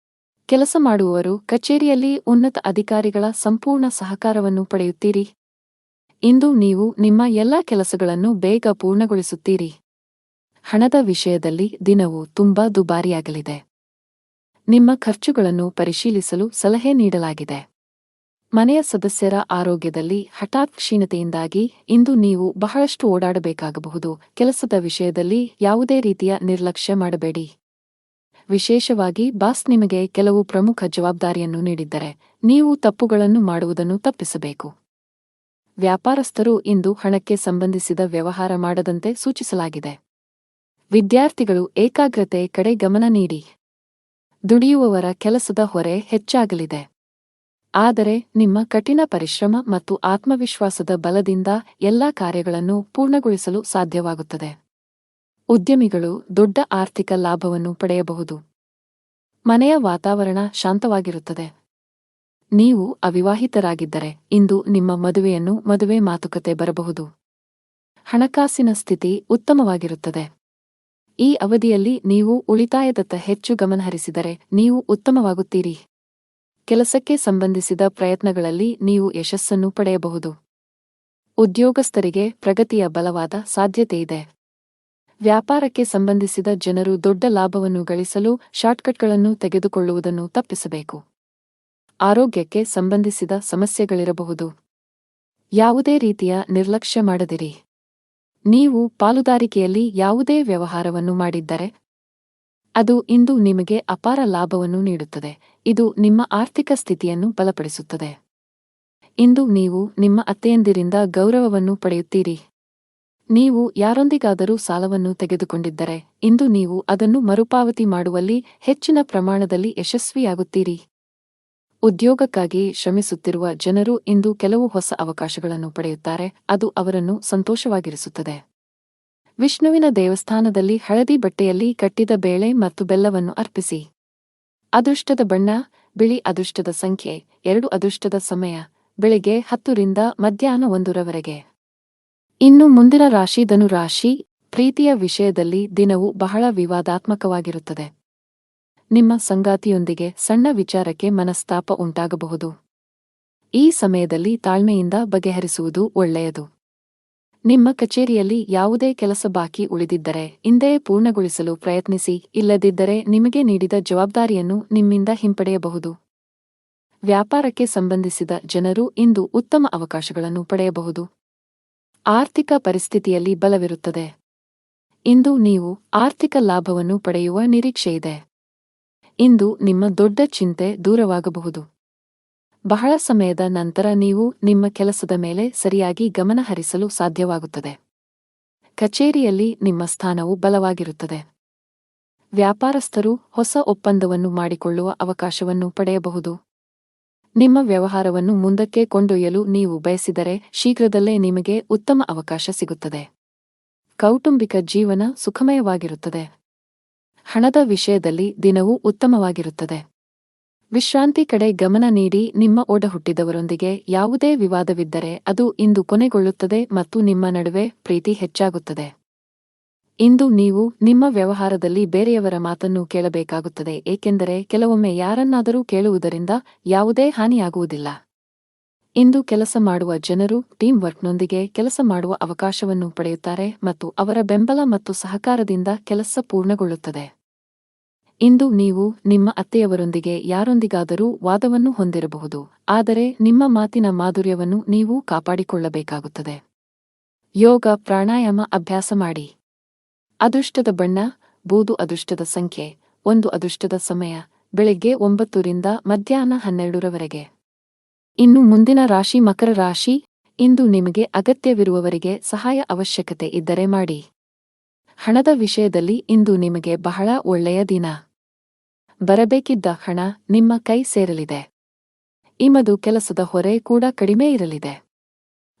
ಕೆಲಸ ಮಾಡುವವರು ಕಚೇರಿಯಲ್ಲಿ ಉನ್ನತ ಅಧಿಕಾರಿಗಳ ಸಂಪೂರ್ಣ ಸಹಕಾರವನ್ನು ಪಡೆಯುತ್ತೀರಿ. ಇಂದು ನೀವು ನಿಮ್ಮ ಎಲ್ಲಾ ಕೆಲಸಗಳನ್ನು ಬೇಗ ಪೂರ್ಣಗೊಳಿಸುತ್ತೀರಿ. ಹಣದ ವಿಷಯದಲ್ಲಿ ದಿನವು ತುಂಬಾ ದುಬಾರಿಯಾಗಲಿದೆ. ನಿಮ್ಮ ಖರ್ಚುಗಳನ್ನು ಪರಿಶೀಲಿಸಲು ಸಲಹೆ ನೀಡಲಾಗಿದೆ. ಮನೆಯ ಸದಸ್ಯರ ಆರೋಗ್ಯದಲ್ಲಿ ಹಠಾತ್ ಕ್ಷೀಣತೆಯಿಂದಾಗಿ ಇಂದು ನೀವು ಬಹಳಷ್ಟು ಓಡಾಡಬೇಕಾಗಬಹುದು. ಕೆಲಸದ ವಿಷಯದಲ್ಲಿ ಯಾವುದೇ ರೀತಿಯ ನಿರ್ಲಕ್ಷ್ಯ ಮಾಡಬೇಡಿ. ವಿಶೇಷವಾಗಿ ಬಾಸ್ ನಿಮಗೆ ಕೆಲವು ಪ್ರಮುಖ ಜವಾಬ್ದಾರಿಯನ್ನು ನೀಡಿದ್ದರೆ ನೀವು ತಪ್ಪುಗಳನ್ನು ಮಾಡುವುದನ್ನು ತಪ್ಪಿಸಬೇಕು. ವ್ಯಾಪಾರಸ್ಥರು ಇಂದು ಹಣಕ್ಕೆ ಸಂಬಂಧಿಸಿದ ವ್ಯವಹಾರ ಮಾಡದಂತೆ ಸೂಚಿಸಲಾಗಿದೆ. ವಿದ್ಯಾರ್ಥಿಗಳು ಏಕಾಗ್ರತೆ ಕಡೆ ಗಮನ ನೀಡಿ. ದುಡಿಯುವವರ ಕೆಲಸದ ಹೊರೆ ಹೆಚ್ಚಾಗಲಿದೆ. ಆದರೆ ನಿಮ್ಮ ಕಠಿಣ ಪರಿಶ್ರಮ ಮತ್ತು ಆತ್ಮವಿಶ್ವಾಸದ ಬಲದಿಂದ ಎಲ್ಲಾ ಕಾರ್ಯಗಳನ್ನು ಪೂರ್ಣಗೊಳಿಸಲು ಸಾಧ್ಯವಾಗುತ್ತದೆ. ಉದ್ಯಮಿಗಳು ದೊಡ್ಡ ಆರ್ಥಿಕ ಲಾಭವನ್ನು ಪಡೆಯಬಹುದು. ಮನೆಯ ವಾತಾವರಣ ಶಾಂತವಾಗಿರುತ್ತದೆ. ನೀವು ಅವಿವಾಹಿತರಾಗಿದ್ದರೆ ಇಂದು ನಿಮ್ಮ ಮದುವೆ ಮಾತುಕತೆ ಬರಬಹುದು. ಹಣಕಾಸಿನ ಸ್ಥಿತಿ ಉತ್ತಮವಾಗಿರುತ್ತದೆ. ಈ ಅವಧಿಯಲ್ಲಿ ನೀವು ಉಳಿತಾಯದತ್ತ ಹೆಚ್ಚು ಗಮನಹರಿಸಿದರೆ ನೀವು ಉತ್ತಮವಾಗುತ್ತೀರಿ. ಕೆಲಸಕ್ಕೆ ಸಂಬಂಧಿಸಿದ ಪ್ರಯತ್ನಗಳಲ್ಲಿ ನೀವು ಯಶಸ್ಸನ್ನು ಪಡೆಯಬಹುದು. ಉದ್ಯೋಗಸ್ಥರಿಗೆ ಪ್ರಗತಿಯ ಬಲವಾದ ಸಾಧ್ಯತೆಯಿದೆ. ವ್ಯಾಪಾರಕ್ಕೆ ಸಂಬಂಧಿಸಿದ ಜನರು ದೊಡ್ಡ ಲಾಭವನ್ನು ಗಳಿಸಲು ಶಾರ್ಟ್ಕಟ್ಗಳನ್ನು ತೆಗೆದುಕೊಳ್ಳುವುದನ್ನು ತಪ್ಪಿಸಬೇಕು. ಆರೋಗ್ಯಕ್ಕೆ ಸಂಬಂಧಿಸಿದ ಸಮಸ್ಯೆಗಳಿರಬಹುದು. ಯಾವುದೇ ರೀತಿಯ ನಿರ್ಲಕ್ಷ್ಯ ಮಾಡದಿರಿ. ನೀವು ಪಾಲುದಾರಿಕೆಯಲ್ಲಿ ಯಾವುದೇ ವ್ಯವಹಾರವನ್ನು ಮಾಡಿದ್ದರೆ ಅದು ಇಂದು ನಿಮಗೆ ಅಪಾರ ಲಾಭವನ್ನು ನೀಡುತ್ತದೆ. ಇದು ನಿಮ್ಮ ಆರ್ಥಿಕ ಸ್ಥಿತಿಯನ್ನು ಬಲಪಡಿಸುತ್ತದೆ. ಇಂದು ನೀವು ನಿಮ್ಮ ಅತ್ತೆಯಂದಿರಿಂದ ಗೌರವವನ್ನು ಪಡೆಯುತ್ತೀರಿ. ನೀವು ಯಾರೊಂದಿಗಾದರೂ ಸಾಲವನ್ನು ತೆಗೆದುಕೊಂಡಿದ್ದರೆ ಇಂದು ನೀವು ಅದನ್ನು ಮರುಪಾವತಿ ಮಾಡುವಲ್ಲಿ ಹೆಚ್ಚಿನ ಪ್ರಮಾಣದಲ್ಲಿ ಯಶಸ್ವಿಯಾಗುತ್ತೀರಿ. ಉದ್ಯೋಗಕ್ಕಾಗಿ ಶ್ರಮಿಸುತ್ತಿರುವ ಜನರು ಇಂದು ಕೆಲವು ಹೊಸ ಅವಕಾಶಗಳನ್ನು ಪಡೆಯುತ್ತಾರೆ. ಅದು ಅವರನ್ನು ಸಂತೋಷವಾಗಿರಿಸುತ್ತದೆ. ವಿಷ್ಣುವಿನ ದೇವಸ್ಥಾನದಲ್ಲಿ ಹಳದಿ ಬಟ್ಟೆಯಲ್ಲಿ ಕಟ್ಟಿದ ಬೇಳೆ ಮತ್ತು ಬೆಲ್ಲವನ್ನು ಅರ್ಪಿಸಿ. ಅದೃಷ್ಟದ ಬಣ್ಣ ಬಿಳಿ. ಅದೃಷ್ಟದ ಸಂಖ್ಯೆ 2. ಅದೃಷ್ಟದ ಸಮಯ ಬೆಳಿಗ್ಗೆ 10 ರಿಂದ ಮಧ್ಯಾಹ್ನ 1 ರವರೆಗೆ. ಇನ್ನು ಮುಂದಿನ ರಾಶಿ ಧನು ರಾಶಿ. ಪ್ರೀತಿಯ ವಿಷಯದಲ್ಲಿ ದಿನವು ಬಹಳ ವಿವಾದಾತ್ಮಕವಾಗಿರುತ್ತದೆ. ನಿಮ್ಮ ಸಂಗಾತಿಯೊಂದಿಗೆ ಸಣ್ಣ ವಿಚಾರಕ್ಕೆ ಮನಸ್ತಾಪ ಉಂಟಾಗಬಹುದು. ಈ ಸಮಯದಲ್ಲಿ ತಾಳ್ಮೆಯಿಂದ ಬಗೆಹರಿಸುವುದು ಒಳ್ಳೆಯದು. ನಿಮ್ಮ ಕಚೇರಿಯಲ್ಲಿ ಯಾವುದೇ ಕೆಲಸ ಬಾಕಿ ಉಳಿದಿದ್ದರೆ ಇಂದೇ ಪೂರ್ಣಗೊಳಿಸಲು ಪ್ರಯತ್ನಿಸಿ. ಇಲ್ಲದಿದ್ದರೆ ನಿಮಗೆ ನೀಡಿದ ಜವಾಬ್ದಾರಿಯನ್ನು ನಿಮ್ಮಿಂದ ಹಿಂಪಡೆಯಬಹುದು. ವ್ಯಾಪಾರಕ್ಕೆ ಸಂಬಂಧಿಸಿದ ಜನರು ಇಂದು ಉತ್ತಮ ಅವಕಾಶಗಳನ್ನು ಪಡೆಯಬಹುದು. ಆರ್ಥಿಕ ಪರಿಸ್ಥಿತಿಯಲ್ಲಿ ಬಲವಿರುತ್ತದೆ. ಇಂದು ನೀವು ಆರ್ಥಿಕ ಲಾಭವನ್ನು ಪಡೆಯುವ ನಿರೀಕ್ಷೆಯಿದೆ. ಇಂದು ನಿಮ್ಮ ದೊಡ್ಡ ಚಿಂತೆ ದೂರವಾಗಬಹುದು. ಬಹಳ ಸಮಯದ ನಂತರ ನೀವು ನಿಮ್ಮ ಕೆಲಸದ ಮೇಲೆ ಸರಿಯಾಗಿ ಗಮನ ಹರಿಸಲು ಸಾಧ್ಯವಾಗುತ್ತದೆ. ಕಚೇರಿಯಲ್ಲಿ ನಿಮ್ಮ ಸ್ಥಾನವು ಬಲವಾಗಿರುತ್ತದೆ. ವ್ಯಾಪಾರಸ್ಥರು ಹೊಸ ಒಪ್ಪಂದವನ್ನು ಮಾಡಿಕೊಳ್ಳುವ ಅವಕಾಶವನ್ನು ಪಡೆಯಬಹುದು. ನಿಮ್ಮ ವ್ಯವಹಾರವನ್ನು ಮುಂದಕ್ಕೆ ಕೊಂಡೊಯ್ಯಲು ನೀವು ಬಯಸಿದರೆ ಶೀಘ್ರದಲ್ಲೇ ನಿಮಗೆ ಉತ್ತಮ ಅವಕಾಶ ಸಿಗುತ್ತದೆ. ಕೌಟುಂಬಿಕ ಜೀವನ ಸುಖಮಯವಾಗಿರುತ್ತದೆ. ಹಣದ ವಿಷಯದಲ್ಲಿ ದಿನವೂ ಉತ್ತಮವಾಗಿರುತ್ತದೆ. ವಿಶ್ರಾಂತಿ ಕಡೆ ಗಮನ ನೀಡಿ. ನಿಮ್ಮ ಒಡಹುಟ್ಟಿದವರೊಂದಿಗೆ ಯಾವುದೇ ವಿವಾದವಿದ್ದರೆ ಅದು ಇಂದು ಕೊನೆಗೊಳ್ಳುತ್ತದೆ ಮತ್ತು ನಿಮ್ಮ ನಡುವೆ ಪ್ರೀತಿ ಹೆಚ್ಚಾಗುತ್ತದೆ. ಇಂದು ನೀವು ನಿಮ್ಮ ವ್ಯವಹಾರದಲ್ಲಿ ಬೇರೆಯವರ ಮಾತನ್ನು ಕೇಳಬೇಕಾಗುತ್ತದೆ, ಏಕೆಂದರೆ ಕೆಲವೊಮ್ಮೆ ಯಾರನ್ನಾದರೂ ಕೇಳುವುದರಿಂದ ಯಾವುದೇ ಹಾನಿಯಾಗುವುದಿಲ್ಲ. ಇಂದು ಕೆಲಸ ಮಾಡುವ ಜನರು ಟೀಮ್ ವರ್ಕ್ನೊಂದಿಗೆ ಕೆಲಸ ಮಾಡುವ ಅವಕಾಶವನ್ನು ಪಡೆಯುತ್ತಾರೆ ಮತ್ತು ಅವರ ಬೆಂಬಲ ಮತ್ತು ಸಹಕಾರದಿಂದ ಕೆಲಸ ಪೂರ್ಣಗೊಳ್ಳುತ್ತದೆ. ಇಂದು ನೀವು ನಿಮ್ಮ ಅತ್ತೆಯವರೊಂದಿಗೆ ಯಾರೊಂದಿಗಾದರೂ ವಾದವನ್ನು ಹೊಂದಿರಬಹುದು, ಆದರೆ ನಿಮ್ಮ ಮಾತಿನ ಮಾಧುರ್ಯವನ್ನು ನೀವು ಕಾಪಾಡಿಕೊಳ್ಳಬೇಕಾಗುತ್ತದೆ. ಯೋಗ ಪ್ರಾಣಾಯಾಮ ಅಭ್ಯಾಸ ಮಾಡಿ. ಅದೃಷ್ಟದ ಬಣ್ಣ ಬೂದು. ಅದೃಷ್ಟದ ಸಂಖ್ಯೆ 1. ಅದೃಷ್ಟದ ಸಮಯ ಬೆಳಗ್ಗೆ 9 ರಿಂದ ಮಧ್ಯಾಹ್ನ 12 ರವರೆಗೆ. ಇನ್ನು ಮುಂದಿನ ರಾಶಿ ಮಕರ ರಾಶಿ. ಇಂದು ನಿಮಗೆ ಅಗತ್ಯವಿರುವವರಿಗೆ ಸಹಾಯ ಅವಶ್ಯಕತೆ ಇದ್ದರೆ ಮಾಡಿ. ಹಣದ ವಿಷಯದಲ್ಲಿ ಇಂದು ನಿಮಗೆ ಬಹಳ ಒಳ್ಳೆಯ ದಿನ. ಬರಬೇಕಿದ್ದ ಹಣ ನಿಮ್ಮ ಕೈ ಸೇರಲಿದೆ. ನಿಮ್ಮದು ಕೆಲಸದ ಹೊರೆ ಕೂಡ ಕಡಿಮೆ ಇರಲಿದೆ.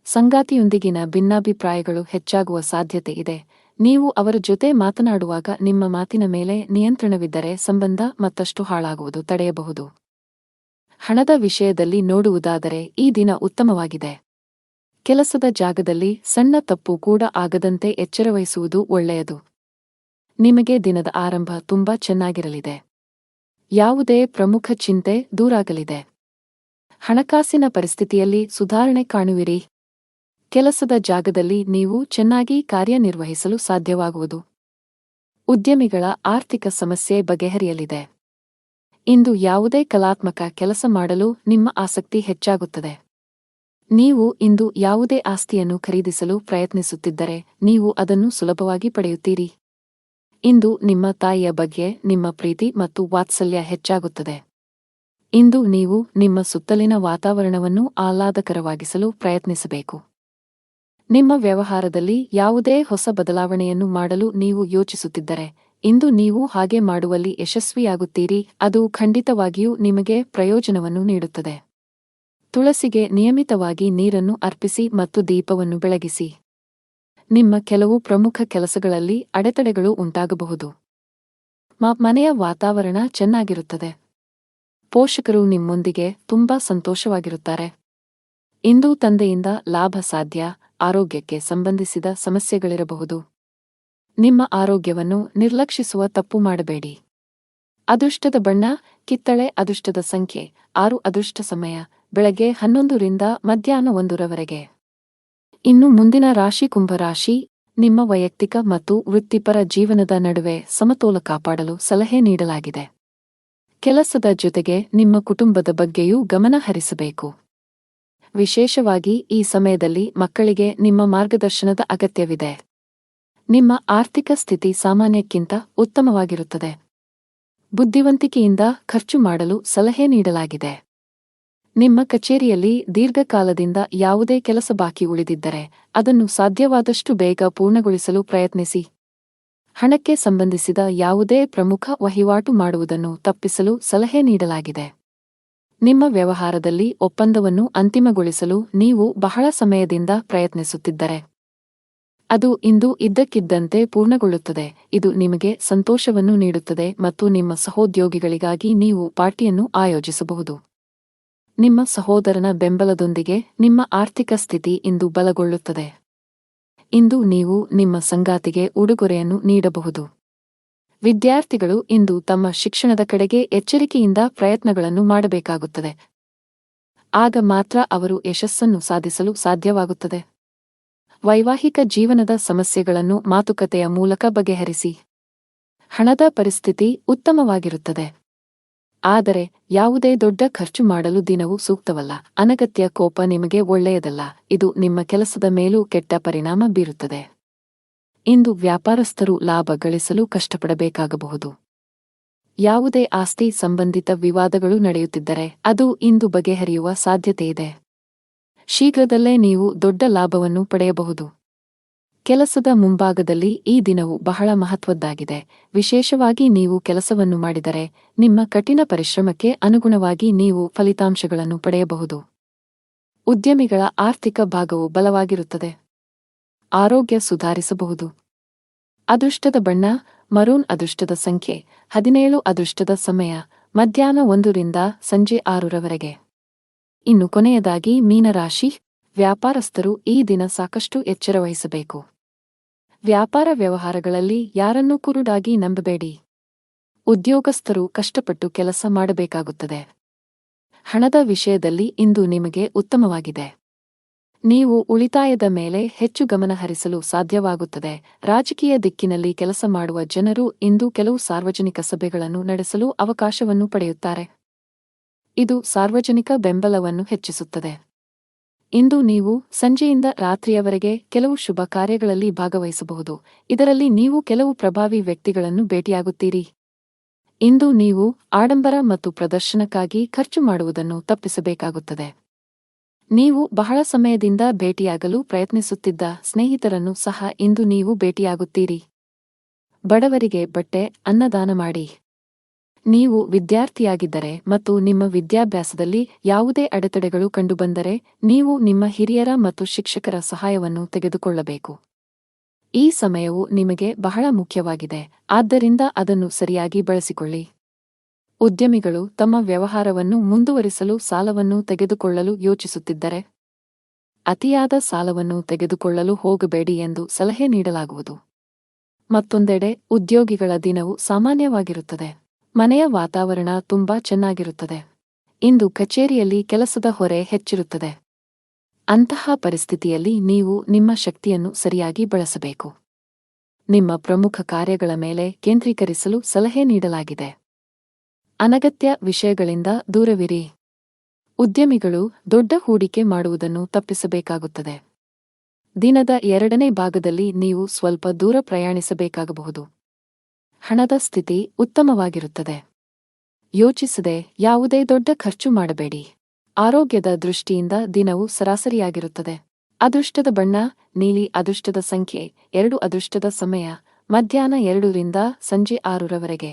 ಸಂಗಾತಿಯೊಂದಿಗಿನ ಭಿನ್ನಾಭಿಪ್ರಾಯಗಳು ಹೆಚ್ಚಾಗುವ ಸಾಧ್ಯತೆ ಇದೆ. ನೀವು ಅವರ ಜೊತೆ ಮಾತನಾಡುವಾಗ ನಿಮ್ಮ ಮಾತಿನ ಮೇಲೆ ನಿಯಂತ್ರಣವಿದ್ದರೆ ಸಂಬಂಧ ಮತ್ತಷ್ಟು ಹಾಳಾಗುವುದು ತಡೆಯಬಹುದು. ಹಣದ ವಿಷಯದಲ್ಲಿ ನೋಡುವುದಾದರೆ ಈ ದಿನ ಉತ್ತಮವಾಗಿದೆ. ಕೆಲಸದ ಜಾಗದಲ್ಲಿ ಸಣ್ಣ ತಪ್ಪು ಕೂಡ ಆಗದಂತೆ ಎಚ್ಚರವಹಿಸುವುದು ಒಳ್ಳೆಯದು. ನಿಮಗೆ ದಿನದ ಆರಂಭ ತುಂಬಾ ಚೆನ್ನಾಗಿರಲಿದೆ. ಯಾವುದೇ ಪ್ರಮುಖ ಚಿಂತೆ ದೂರಾಗಲಿದೆ. ಹಣಕಾಸಿನ ಪರಿಸ್ಥಿತಿಯಲ್ಲಿ ಸುಧಾರಣೆ ಕಾಣುವಿರಿ. ಕೆಲಸದ ಜಾಗದಲ್ಲಿ ನೀವು ಚೆನ್ನಾಗಿ ಕಾರ್ಯನಿರ್ವಹಿಸಲು ಸಾಧ್ಯವಾಗುವುದು. ಉದ್ಯಮಿಗಳ ಆರ್ಥಿಕ ಸಮಸ್ಯೆ ಬಗೆಹರಿಯಲಿದೆ. ಇಂದು ಯಾವುದೇ ಕಲಾತ್ಮಕ ಕೆಲಸ ಮಾಡಲು ನಿಮ್ಮ ಆಸಕ್ತಿ ಹೆಚ್ಚಾಗುತ್ತದೆ. ನೀವು ಇಂದು ಯಾವುದೇ ಆಸ್ತಿಯನ್ನು ಖರೀದಿಸಲು ಪ್ರಯತ್ನಿಸುತ್ತಿದ್ದರೆ ನೀವು ಅದನ್ನು ಸುಲಭವಾಗಿ ಪಡೆಯುತ್ತೀರಿ. ಇಂದು ನಿಮ್ಮ ತಾಯಿಯ ಬಗ್ಗೆ ನಿಮ್ಮ ಪ್ರೀತಿ ಮತ್ತು ವಾತ್ಸಲ್ಯ ಹೆಚ್ಚಾಗುತ್ತದೆ. ಇಂದು ನೀವು ನಿಮ್ಮ ಸುತ್ತಲಿನ ವಾತಾವರಣವನ್ನು ಆಹ್ಲಾದಕರವಾಗಿಸಲು ಪ್ರಯತ್ನಿಸಬೇಕು. ನಿಮ್ಮ ವ್ಯವಹಾರದಲ್ಲಿ ಯಾವುದೇ ಹೊಸ ಬದಲಾವಣೆಯನ್ನು ಮಾಡಲು ನೀವು ಯೋಚಿಸುತ್ತಿದ್ದರೆ ಇಂದು ನೀವು ಹಾಗೆ ಮಾಡುವಲ್ಲಿ ಯಶಸ್ವಿಯಾಗುತ್ತೀರಿ. ಅದು ಖಂಡಿತವಾಗಿಯೂ ನಿಮಗೆ ಪ್ರಯೋಜನವನ್ನು ನೀಡುತ್ತದೆ. ತುಳಸಿಗೆ ನಿಯಮಿತವಾಗಿ ನೀರನ್ನು ಅರ್ಪಿಸಿ ಮತ್ತು ದೀಪವನ್ನು ಬೆಳಗಿಸಿ. ನಿಮ್ಮ ಕೆಲವು ಪ್ರಮುಖ ಕೆಲಸಗಳಲ್ಲಿ ಅಡೆತಡೆಗಳು ಉಂಟಾಗಬಹುದು. ಮನೆಯ ವಾತಾವರಣ ಚೆನ್ನಾಗಿರುತ್ತದೆ. ಪೋಷಕರು ನಿಮ್ಮೊಂದಿಗೆ ತುಂಬಾ ಸಂತೋಷವಾಗಿರುತ್ತಾರೆ. ಇಂದು ತಂದೆಯಿಂದ ಲಾಭ ಸಾಧ್ಯ. ಆರೋಗ್ಯಕ್ಕೆ ಸಂಬಂಧಿಸಿದ ಸಮಸ್ಯೆಗಳಿರಬಹುದು. ನಿಮ್ಮ ಆರೋಗ್ಯವನ್ನು ನಿರ್ಲಕ್ಷಿಸುವ ತಪ್ಪು ಮಾಡಬೇಡಿ. ಅದೃಷ್ಟದ ಬಣ್ಣ ಕಿತ್ತಳೆ. ಅದೃಷ್ಟದ ಸಂಖ್ಯೆ 6. ಅದೃಷ್ಟ ಸಮಯ ಬೆಳಗ್ಗೆ 11 ರಿಂದ ಮಧ್ಯಾಹ್ನ 1 ರವರೆಗೆ. ಇನ್ನು ಮುಂದಿನ ರಾಶಿ ಕುಂಭರಾಶಿ. ನಿಮ್ಮ ವೈಯಕ್ತಿಕ ಮತ್ತು ವೃತ್ತಿಪರ ಜೀವನದ ನಡುವೆ ಸಮತೋಲ ಕಾಪಾಡಲು ಸಲಹೆ ನೀಡಲಾಗಿದೆ. ಕೆಲಸದ ಜೊತೆಗೆ ನಿಮ್ಮ ಕುಟುಂಬದ ಬಗ್ಗೆಯೂ ಗಮನ ಹರಿಸಬೇಕು. ವಿಶೇಷವಾಗಿ ಈ ಸಮಯದಲ್ಲಿ ಮಕ್ಕಳಿಗೆ ನಿಮ್ಮ ಮಾರ್ಗದರ್ಶನದ ಅಗತ್ಯವಿದೆ. ನಿಮ್ಮ ಆರ್ಥಿಕ ಸ್ಥಿತಿ ಸಾಮಾನ್ಯಕ್ಕಿಂತ ಉತ್ತಮವಾಗಿರುತ್ತದೆ. ಬುದ್ಧಿವಂತಿಕೆಯಿಂದ ಖರ್ಚು ಮಾಡಲು ಸಲಹೆ ನೀಡಲಾಗಿದೆ. ನಿಮ್ಮ ಕಚೇರಿಯಲ್ಲಿ ದೀರ್ಘಕಾಲದಿಂದ ಯಾವುದೇ ಕೆಲಸ ಬಾಕಿ ಉಳಿದಿದ್ದರೆ ಅದನ್ನು ಸಾಧ್ಯವಾದಷ್ಟು ಬೇಗ ಪೂರ್ಣಗೊಳಿಸಲು ಪ್ರಯತ್ನಿಸಿ. ಹಣಕ್ಕೆ ಸಂಬಂಧಿಸಿದ ಯಾವುದೇ ಪ್ರಮುಖ ವಹಿವಾಟು ಮಾಡುವುದನ್ನು ತಪ್ಪಿಸಲು ಸಲಹೆ ನೀಡಲಾಗಿದೆ. ನಿಮ್ಮ ವ್ಯವಹಾರದಲ್ಲಿ ಒಪ್ಪಂದವನ್ನು ಅಂತಿಮಗೊಳಿಸಲು ನೀವು ಬಹಳ ಸಮಯದಿಂದ ಪ್ರಯತ್ನಿಸುತ್ತಿದ್ದರೆ ಅದು ಇಂದು ಇದ್ದಕ್ಕಿದ್ದಂತೆ ಪೂರ್ಣಗೊಳ್ಳುತ್ತದೆ. ಇದು ನಿಮಗೆ ಸಂತೋಷವನ್ನು ನೀಡುತ್ತದೆ ಮತ್ತು ನಿಮ್ಮ ಸಹೋದ್ಯೋಗಿಗಳಿಗಾಗಿ ನೀವು ಪಾರ್ಟಿಯನ್ನು ಆಯೋಜಿಸಬಹುದು. ನಿಮ್ಮ ಸಹೋದರನ ಬೆಂಬಲದೊಂದಿಗೆ ನಿಮ್ಮ ಆರ್ಥಿಕ ಸ್ಥಿತಿ ಇಂದು ಬಲಗೊಳ್ಳುತ್ತದೆ. ಇಂದು ನೀವು ನಿಮ್ಮ ಸಂಗಾತಿಗೆ ಉಡುಗೊರೆಯನ್ನು ನೀಡಬಹುದು. ವಿದ್ಯಾರ್ಥಿಗಳು ಇಂದು ತಮ್ಮ ಶಿಕ್ಷಣದ ಕಡೆಗೆ ಎಚ್ಚರಿಕೆಯಿಂದ ಪ್ರಯತ್ನಗಳನ್ನು ಮಾಡಬೇಕಾಗುತ್ತದೆ. ಆಗ ಮಾತ್ರ ಅವರು ಯಶಸ್ಸನ್ನು ಸಾಧಿಸಲು ಸಾಧ್ಯವಾಗುತ್ತದೆ. ವೈವಾಹಿಕ ಜೀವನದ ಸಮಸ್ಯೆಗಳನ್ನು ಮಾತುಕತೆಯ ಮೂಲಕ ಬಗೆಹರಿಸಿ. ಹಣದ ಪರಿಸ್ಥಿತಿ ಉತ್ತಮವಾಗಿರುತ್ತದೆ. ಆದರೆ ಯಾವುದೇ ದೊಡ್ಡ ಖರ್ಚು ಮಾಡಲು ದಿನವೂ ಸೂಕ್ತವಲ್ಲ. ಅನಗತ್ಯ ಕೋಪ ನಿಮಗೆ ಒಳ್ಳೆಯದಲ್ಲ. ಇದು ನಿಮ್ಮ ಕೆಲಸದ ಮೇಲೂ ಕೆಟ್ಟ ಪರಿಣಾಮ ಬೀರುತ್ತದೆ. ಇಂದು ವ್ಯಾಪಾರಸ್ಥರು ಲಾಭ ಗಳಿಸಲು ಕಷ್ಟಪಡಬೇಕಾಗಬಹುದು. ಯಾವುದೇ ಆಸ್ತಿ ಸಂಬಂಧಿತ ವಿವಾದಗಳು ನಡೆಯುತ್ತಿದ್ದರೆ ಅದು ಇಂದು ಬಗೆಹರಿಯುವ ಸಾಧ್ಯತೆಯಿದೆ. ಶೀಘ್ರದಲ್ಲೇ ನೀವು ದೊಡ್ಡ ಲಾಭವನ್ನು ಪಡೆಯಬಹುದು. ಕೆಲಸದ ಮುಂಭಾಗದಲ್ಲಿ ಈ ದಿನವು ಬಹಳ ಮಹತ್ವದ್ದಾಗಿದೆ. ವಿಶೇಷವಾಗಿ ನೀವು ಕೆಲಸವನ್ನು ಮಾಡಿದರೆ ನಿಮ್ಮ ಕಠಿಣ ಪರಿಶ್ರಮಕ್ಕೆ ಅನುಗುಣವಾಗಿ ನೀವು ಫಲಿತಾಂಶಗಳನ್ನು ಪಡೆಯಬಹುದು. ಉದ್ಯಮಿಗಳ ಆರ್ಥಿಕ ಭಾಗವು ಬಲವಾಗಿರುತ್ತದೆ. ಆರೋಗ್ಯ ಸುಧಾರಿಸಬಹುದು. ಅದೃಷ್ಟದ ಬಣ್ಣ ಮರೂನ್. ಅದೃಷ್ಟದ ಸಂಖ್ಯೆ 17. ಅದೃಷ್ಟದ ಸಮಯ ಮಧ್ಯಾಹ್ನ 1 ರಿಂದ ಸಂಜೆ 6 ರವರೆಗೆ. ಇನ್ನು ಕೊನೆಯದಾಗಿ ಮೀನರಾಶಿ. ವ್ಯಾಪಾರಸ್ಥರು ಈ ದಿನ ಸಾಕಷ್ಟು ಎಚ್ಚರವಹಿಸಬೇಕು. ವ್ಯಾಪಾರ ವ್ಯವಹಾರಗಳಲ್ಲಿ ಯಾರನ್ನೂ ಕುರುಡಾಗಿ ನಂಬಬೇಡಿ. ಉದ್ಯೋಗಸ್ಥರು ಕಷ್ಟಪಟ್ಟು ಕೆಲಸ ಮಾಡಬೇಕಾಗುತ್ತದೆ. ಹಣದ ವಿಷಯದಲ್ಲಿ ಇಂದು ನಿಮಗೆ ಉತ್ತಮವಾಗಿದೆ. ನೀವು ಉಳಿತಾಯದ ಮೇಲೆ ಹೆಚ್ಚು ಗಮನ ಹರಿಸಲು ಸಾಧ್ಯವಾಗುತ್ತದೆ. ರಾಜಕೀಯ ದಿಕ್ಕಿನಲ್ಲಿ ಕೆಲಸ ಮಾಡುವ ಜನರು ಇಂದು ಕೆಲವು ಸಾರ್ವಜನಿಕ ಸಭೆಗಳನ್ನು ನಡೆಸಲು ಅವಕಾಶವನ್ನು ಪಡೆಯುತ್ತಾರೆ. ಇದು ಸಾರ್ವಜನಿಕ ಬೆಂಬಲವನ್ನು ಹೆಚ್ಚಿಸುತ್ತದೆ. ಇಂದು ನೀವು ಸಂಜೆಯಿಂದ ರಾತ್ರಿಯವರೆಗೆ ಕೆಲವು ಶುಭ ಕಾರ್ಯಗಳಲ್ಲಿ ಭಾಗವಹಿಸಬಹುದು. ಇದರಲ್ಲಿ ನೀವು ಕೆಲವು ಪ್ರಭಾವಿ ವ್ಯಕ್ತಿಗಳನ್ನು ಭೇಟಿಯಾಗುತ್ತೀರಿ. ಇಂದು ನೀವು ಆಡಂಬರ ಮತ್ತು ಪ್ರದರ್ಶನಕ್ಕಾಗಿ ಖರ್ಚು ಮಾಡುವುದನ್ನು ತಪ್ಪಿಸಬೇಕಾಗುತ್ತದೆ. ನೀವು ಬಹಳ ಸಮಯದಿಂದ ಭೇಟಿಯಾಗಲು ಪ್ರಯತ್ನಿಸುತ್ತಿದ್ದ ಸ್ನೇಹಿತರನ್ನು ಸಹ ಇಂದು ನೀವು ಭೇಟಿಯಾಗುತ್ತೀರಿ. ಬಡವರಿಗೆ ಬಟ್ಟೆ, ಅನ್ನದಾನ ಮಾಡಿ. ನೀವು ವಿದ್ಯಾರ್ಥಿಯಾಗಿದ್ದರೆ ಮತ್ತು ನಿಮ್ಮ ವಿದ್ಯಾಭ್ಯಾಸದಲ್ಲಿ ಯಾವುದೇ ಅಡೆತಡೆಗಳು ಕಂಡುಬಂದರೆ ನೀವು ನಿಮ್ಮ ಹಿರಿಯರ ಮತ್ತು ಶಿಕ್ಷಕರ ಸಹಾಯವನ್ನು ತೆಗೆದುಕೊಳ್ಳಬೇಕು. ಈ ಸಮಯವು ನಿಮಗೆ ಬಹಳ ಮುಖ್ಯವಾಗಿದೆ, ಆದ್ದರಿಂದ ಅದನ್ನು ಸರಿಯಾಗಿ ಬಳಸಿಕೊಳ್ಳಿ. ಉದ್ಯಮಿಗಳು ತಮ್ಮ ವ್ಯವಹಾರವನ್ನು ಮುಂದುವರಿಸಲು ಸಾಲವನ್ನು ತೆಗೆದುಕೊಳ್ಳಲು ಯೋಚಿಸುತ್ತಿದ್ದರೆ ಅತಿಯಾದ ಸಾಲವನ್ನು ತೆಗೆದುಕೊಳ್ಳಲು ಹೋಗಬೇಡಿ ಎಂದು ಸಲಹೆ ನೀಡಲಾಗುವುದು. ಮತ್ತೊಂದೆಡೆ ಉದ್ಯೋಗಿಗಳ ದಿನವು ಸಾಮಾನ್ಯವಾಗಿರುತ್ತದೆ. ಮನೆಯ ವಾತಾವರಣ ತುಂಬಾ ಚೆನ್ನಾಗಿರುತ್ತದೆ. ಇಂದು ಕಚೇರಿಯಲ್ಲಿ ಕೆಲಸದ ಹೊರೆ ಹೆಚ್ಚಿರುತ್ತದೆ. ಅಂತಹ ಪರಿಸ್ಥಿತಿಯಲ್ಲಿ ನೀವು ನಿಮ್ಮ ಶಕ್ತಿಯನ್ನು ಸರಿಯಾಗಿ ಬಳಸಬೇಕು. ನಿಮ್ಮ ಪ್ರಮುಖ ಕಾರ್ಯಗಳ ಮೇಲೆ ಕೇಂದ್ರೀಕರಿಸಲು ಸಲಹೆ ನೀಡಲಾಗಿದೆ. ಅನಗತ್ಯ ವಿಷಯಗಳಿಂದ ದೂರವಿರಿ. ಉದ್ಯಮಿಗಳು ದೊಡ್ಡ ಹೂಡಿಕೆ ಮಾಡುವುದನ್ನು ತಪ್ಪಿಸಬೇಕಾಗುತ್ತದೆ. ದಿನದ 2ನೇ ಭಾಗದಲ್ಲಿ ನೀವು ಸ್ವಲ್ಪ ದೂರ ಪ್ರಯಾಣಿಸಬೇಕಾಗಬಹುದು. ಹಣದ ಸ್ಥಿತಿ ಉತ್ತಮವಾಗಿರುತ್ತದೆ. ಯೋಚಿಸದೆ ಯಾವುದೇ ದೊಡ್ಡ ಖರ್ಚು ಮಾಡಬೇಡಿ. ಆರೋಗ್ಯದ ದೃಷ್ಟಿಯಿಂದ ದಿನವು ಸರಾಸರಿಯಾಗಿರುತ್ತದೆ. ಅದೃಷ್ಟದ ಬಣ್ಣ ನೀಲಿ. ಅದೃಷ್ಟದ ಸಂಖ್ಯೆ 2. ಅದೃಷ್ಟದ ಸಮಯ ಮಧ್ಯಾಹ್ನ 2 ರಿಂದ ಸಂಜೆ 6 ರವರೆಗೆ.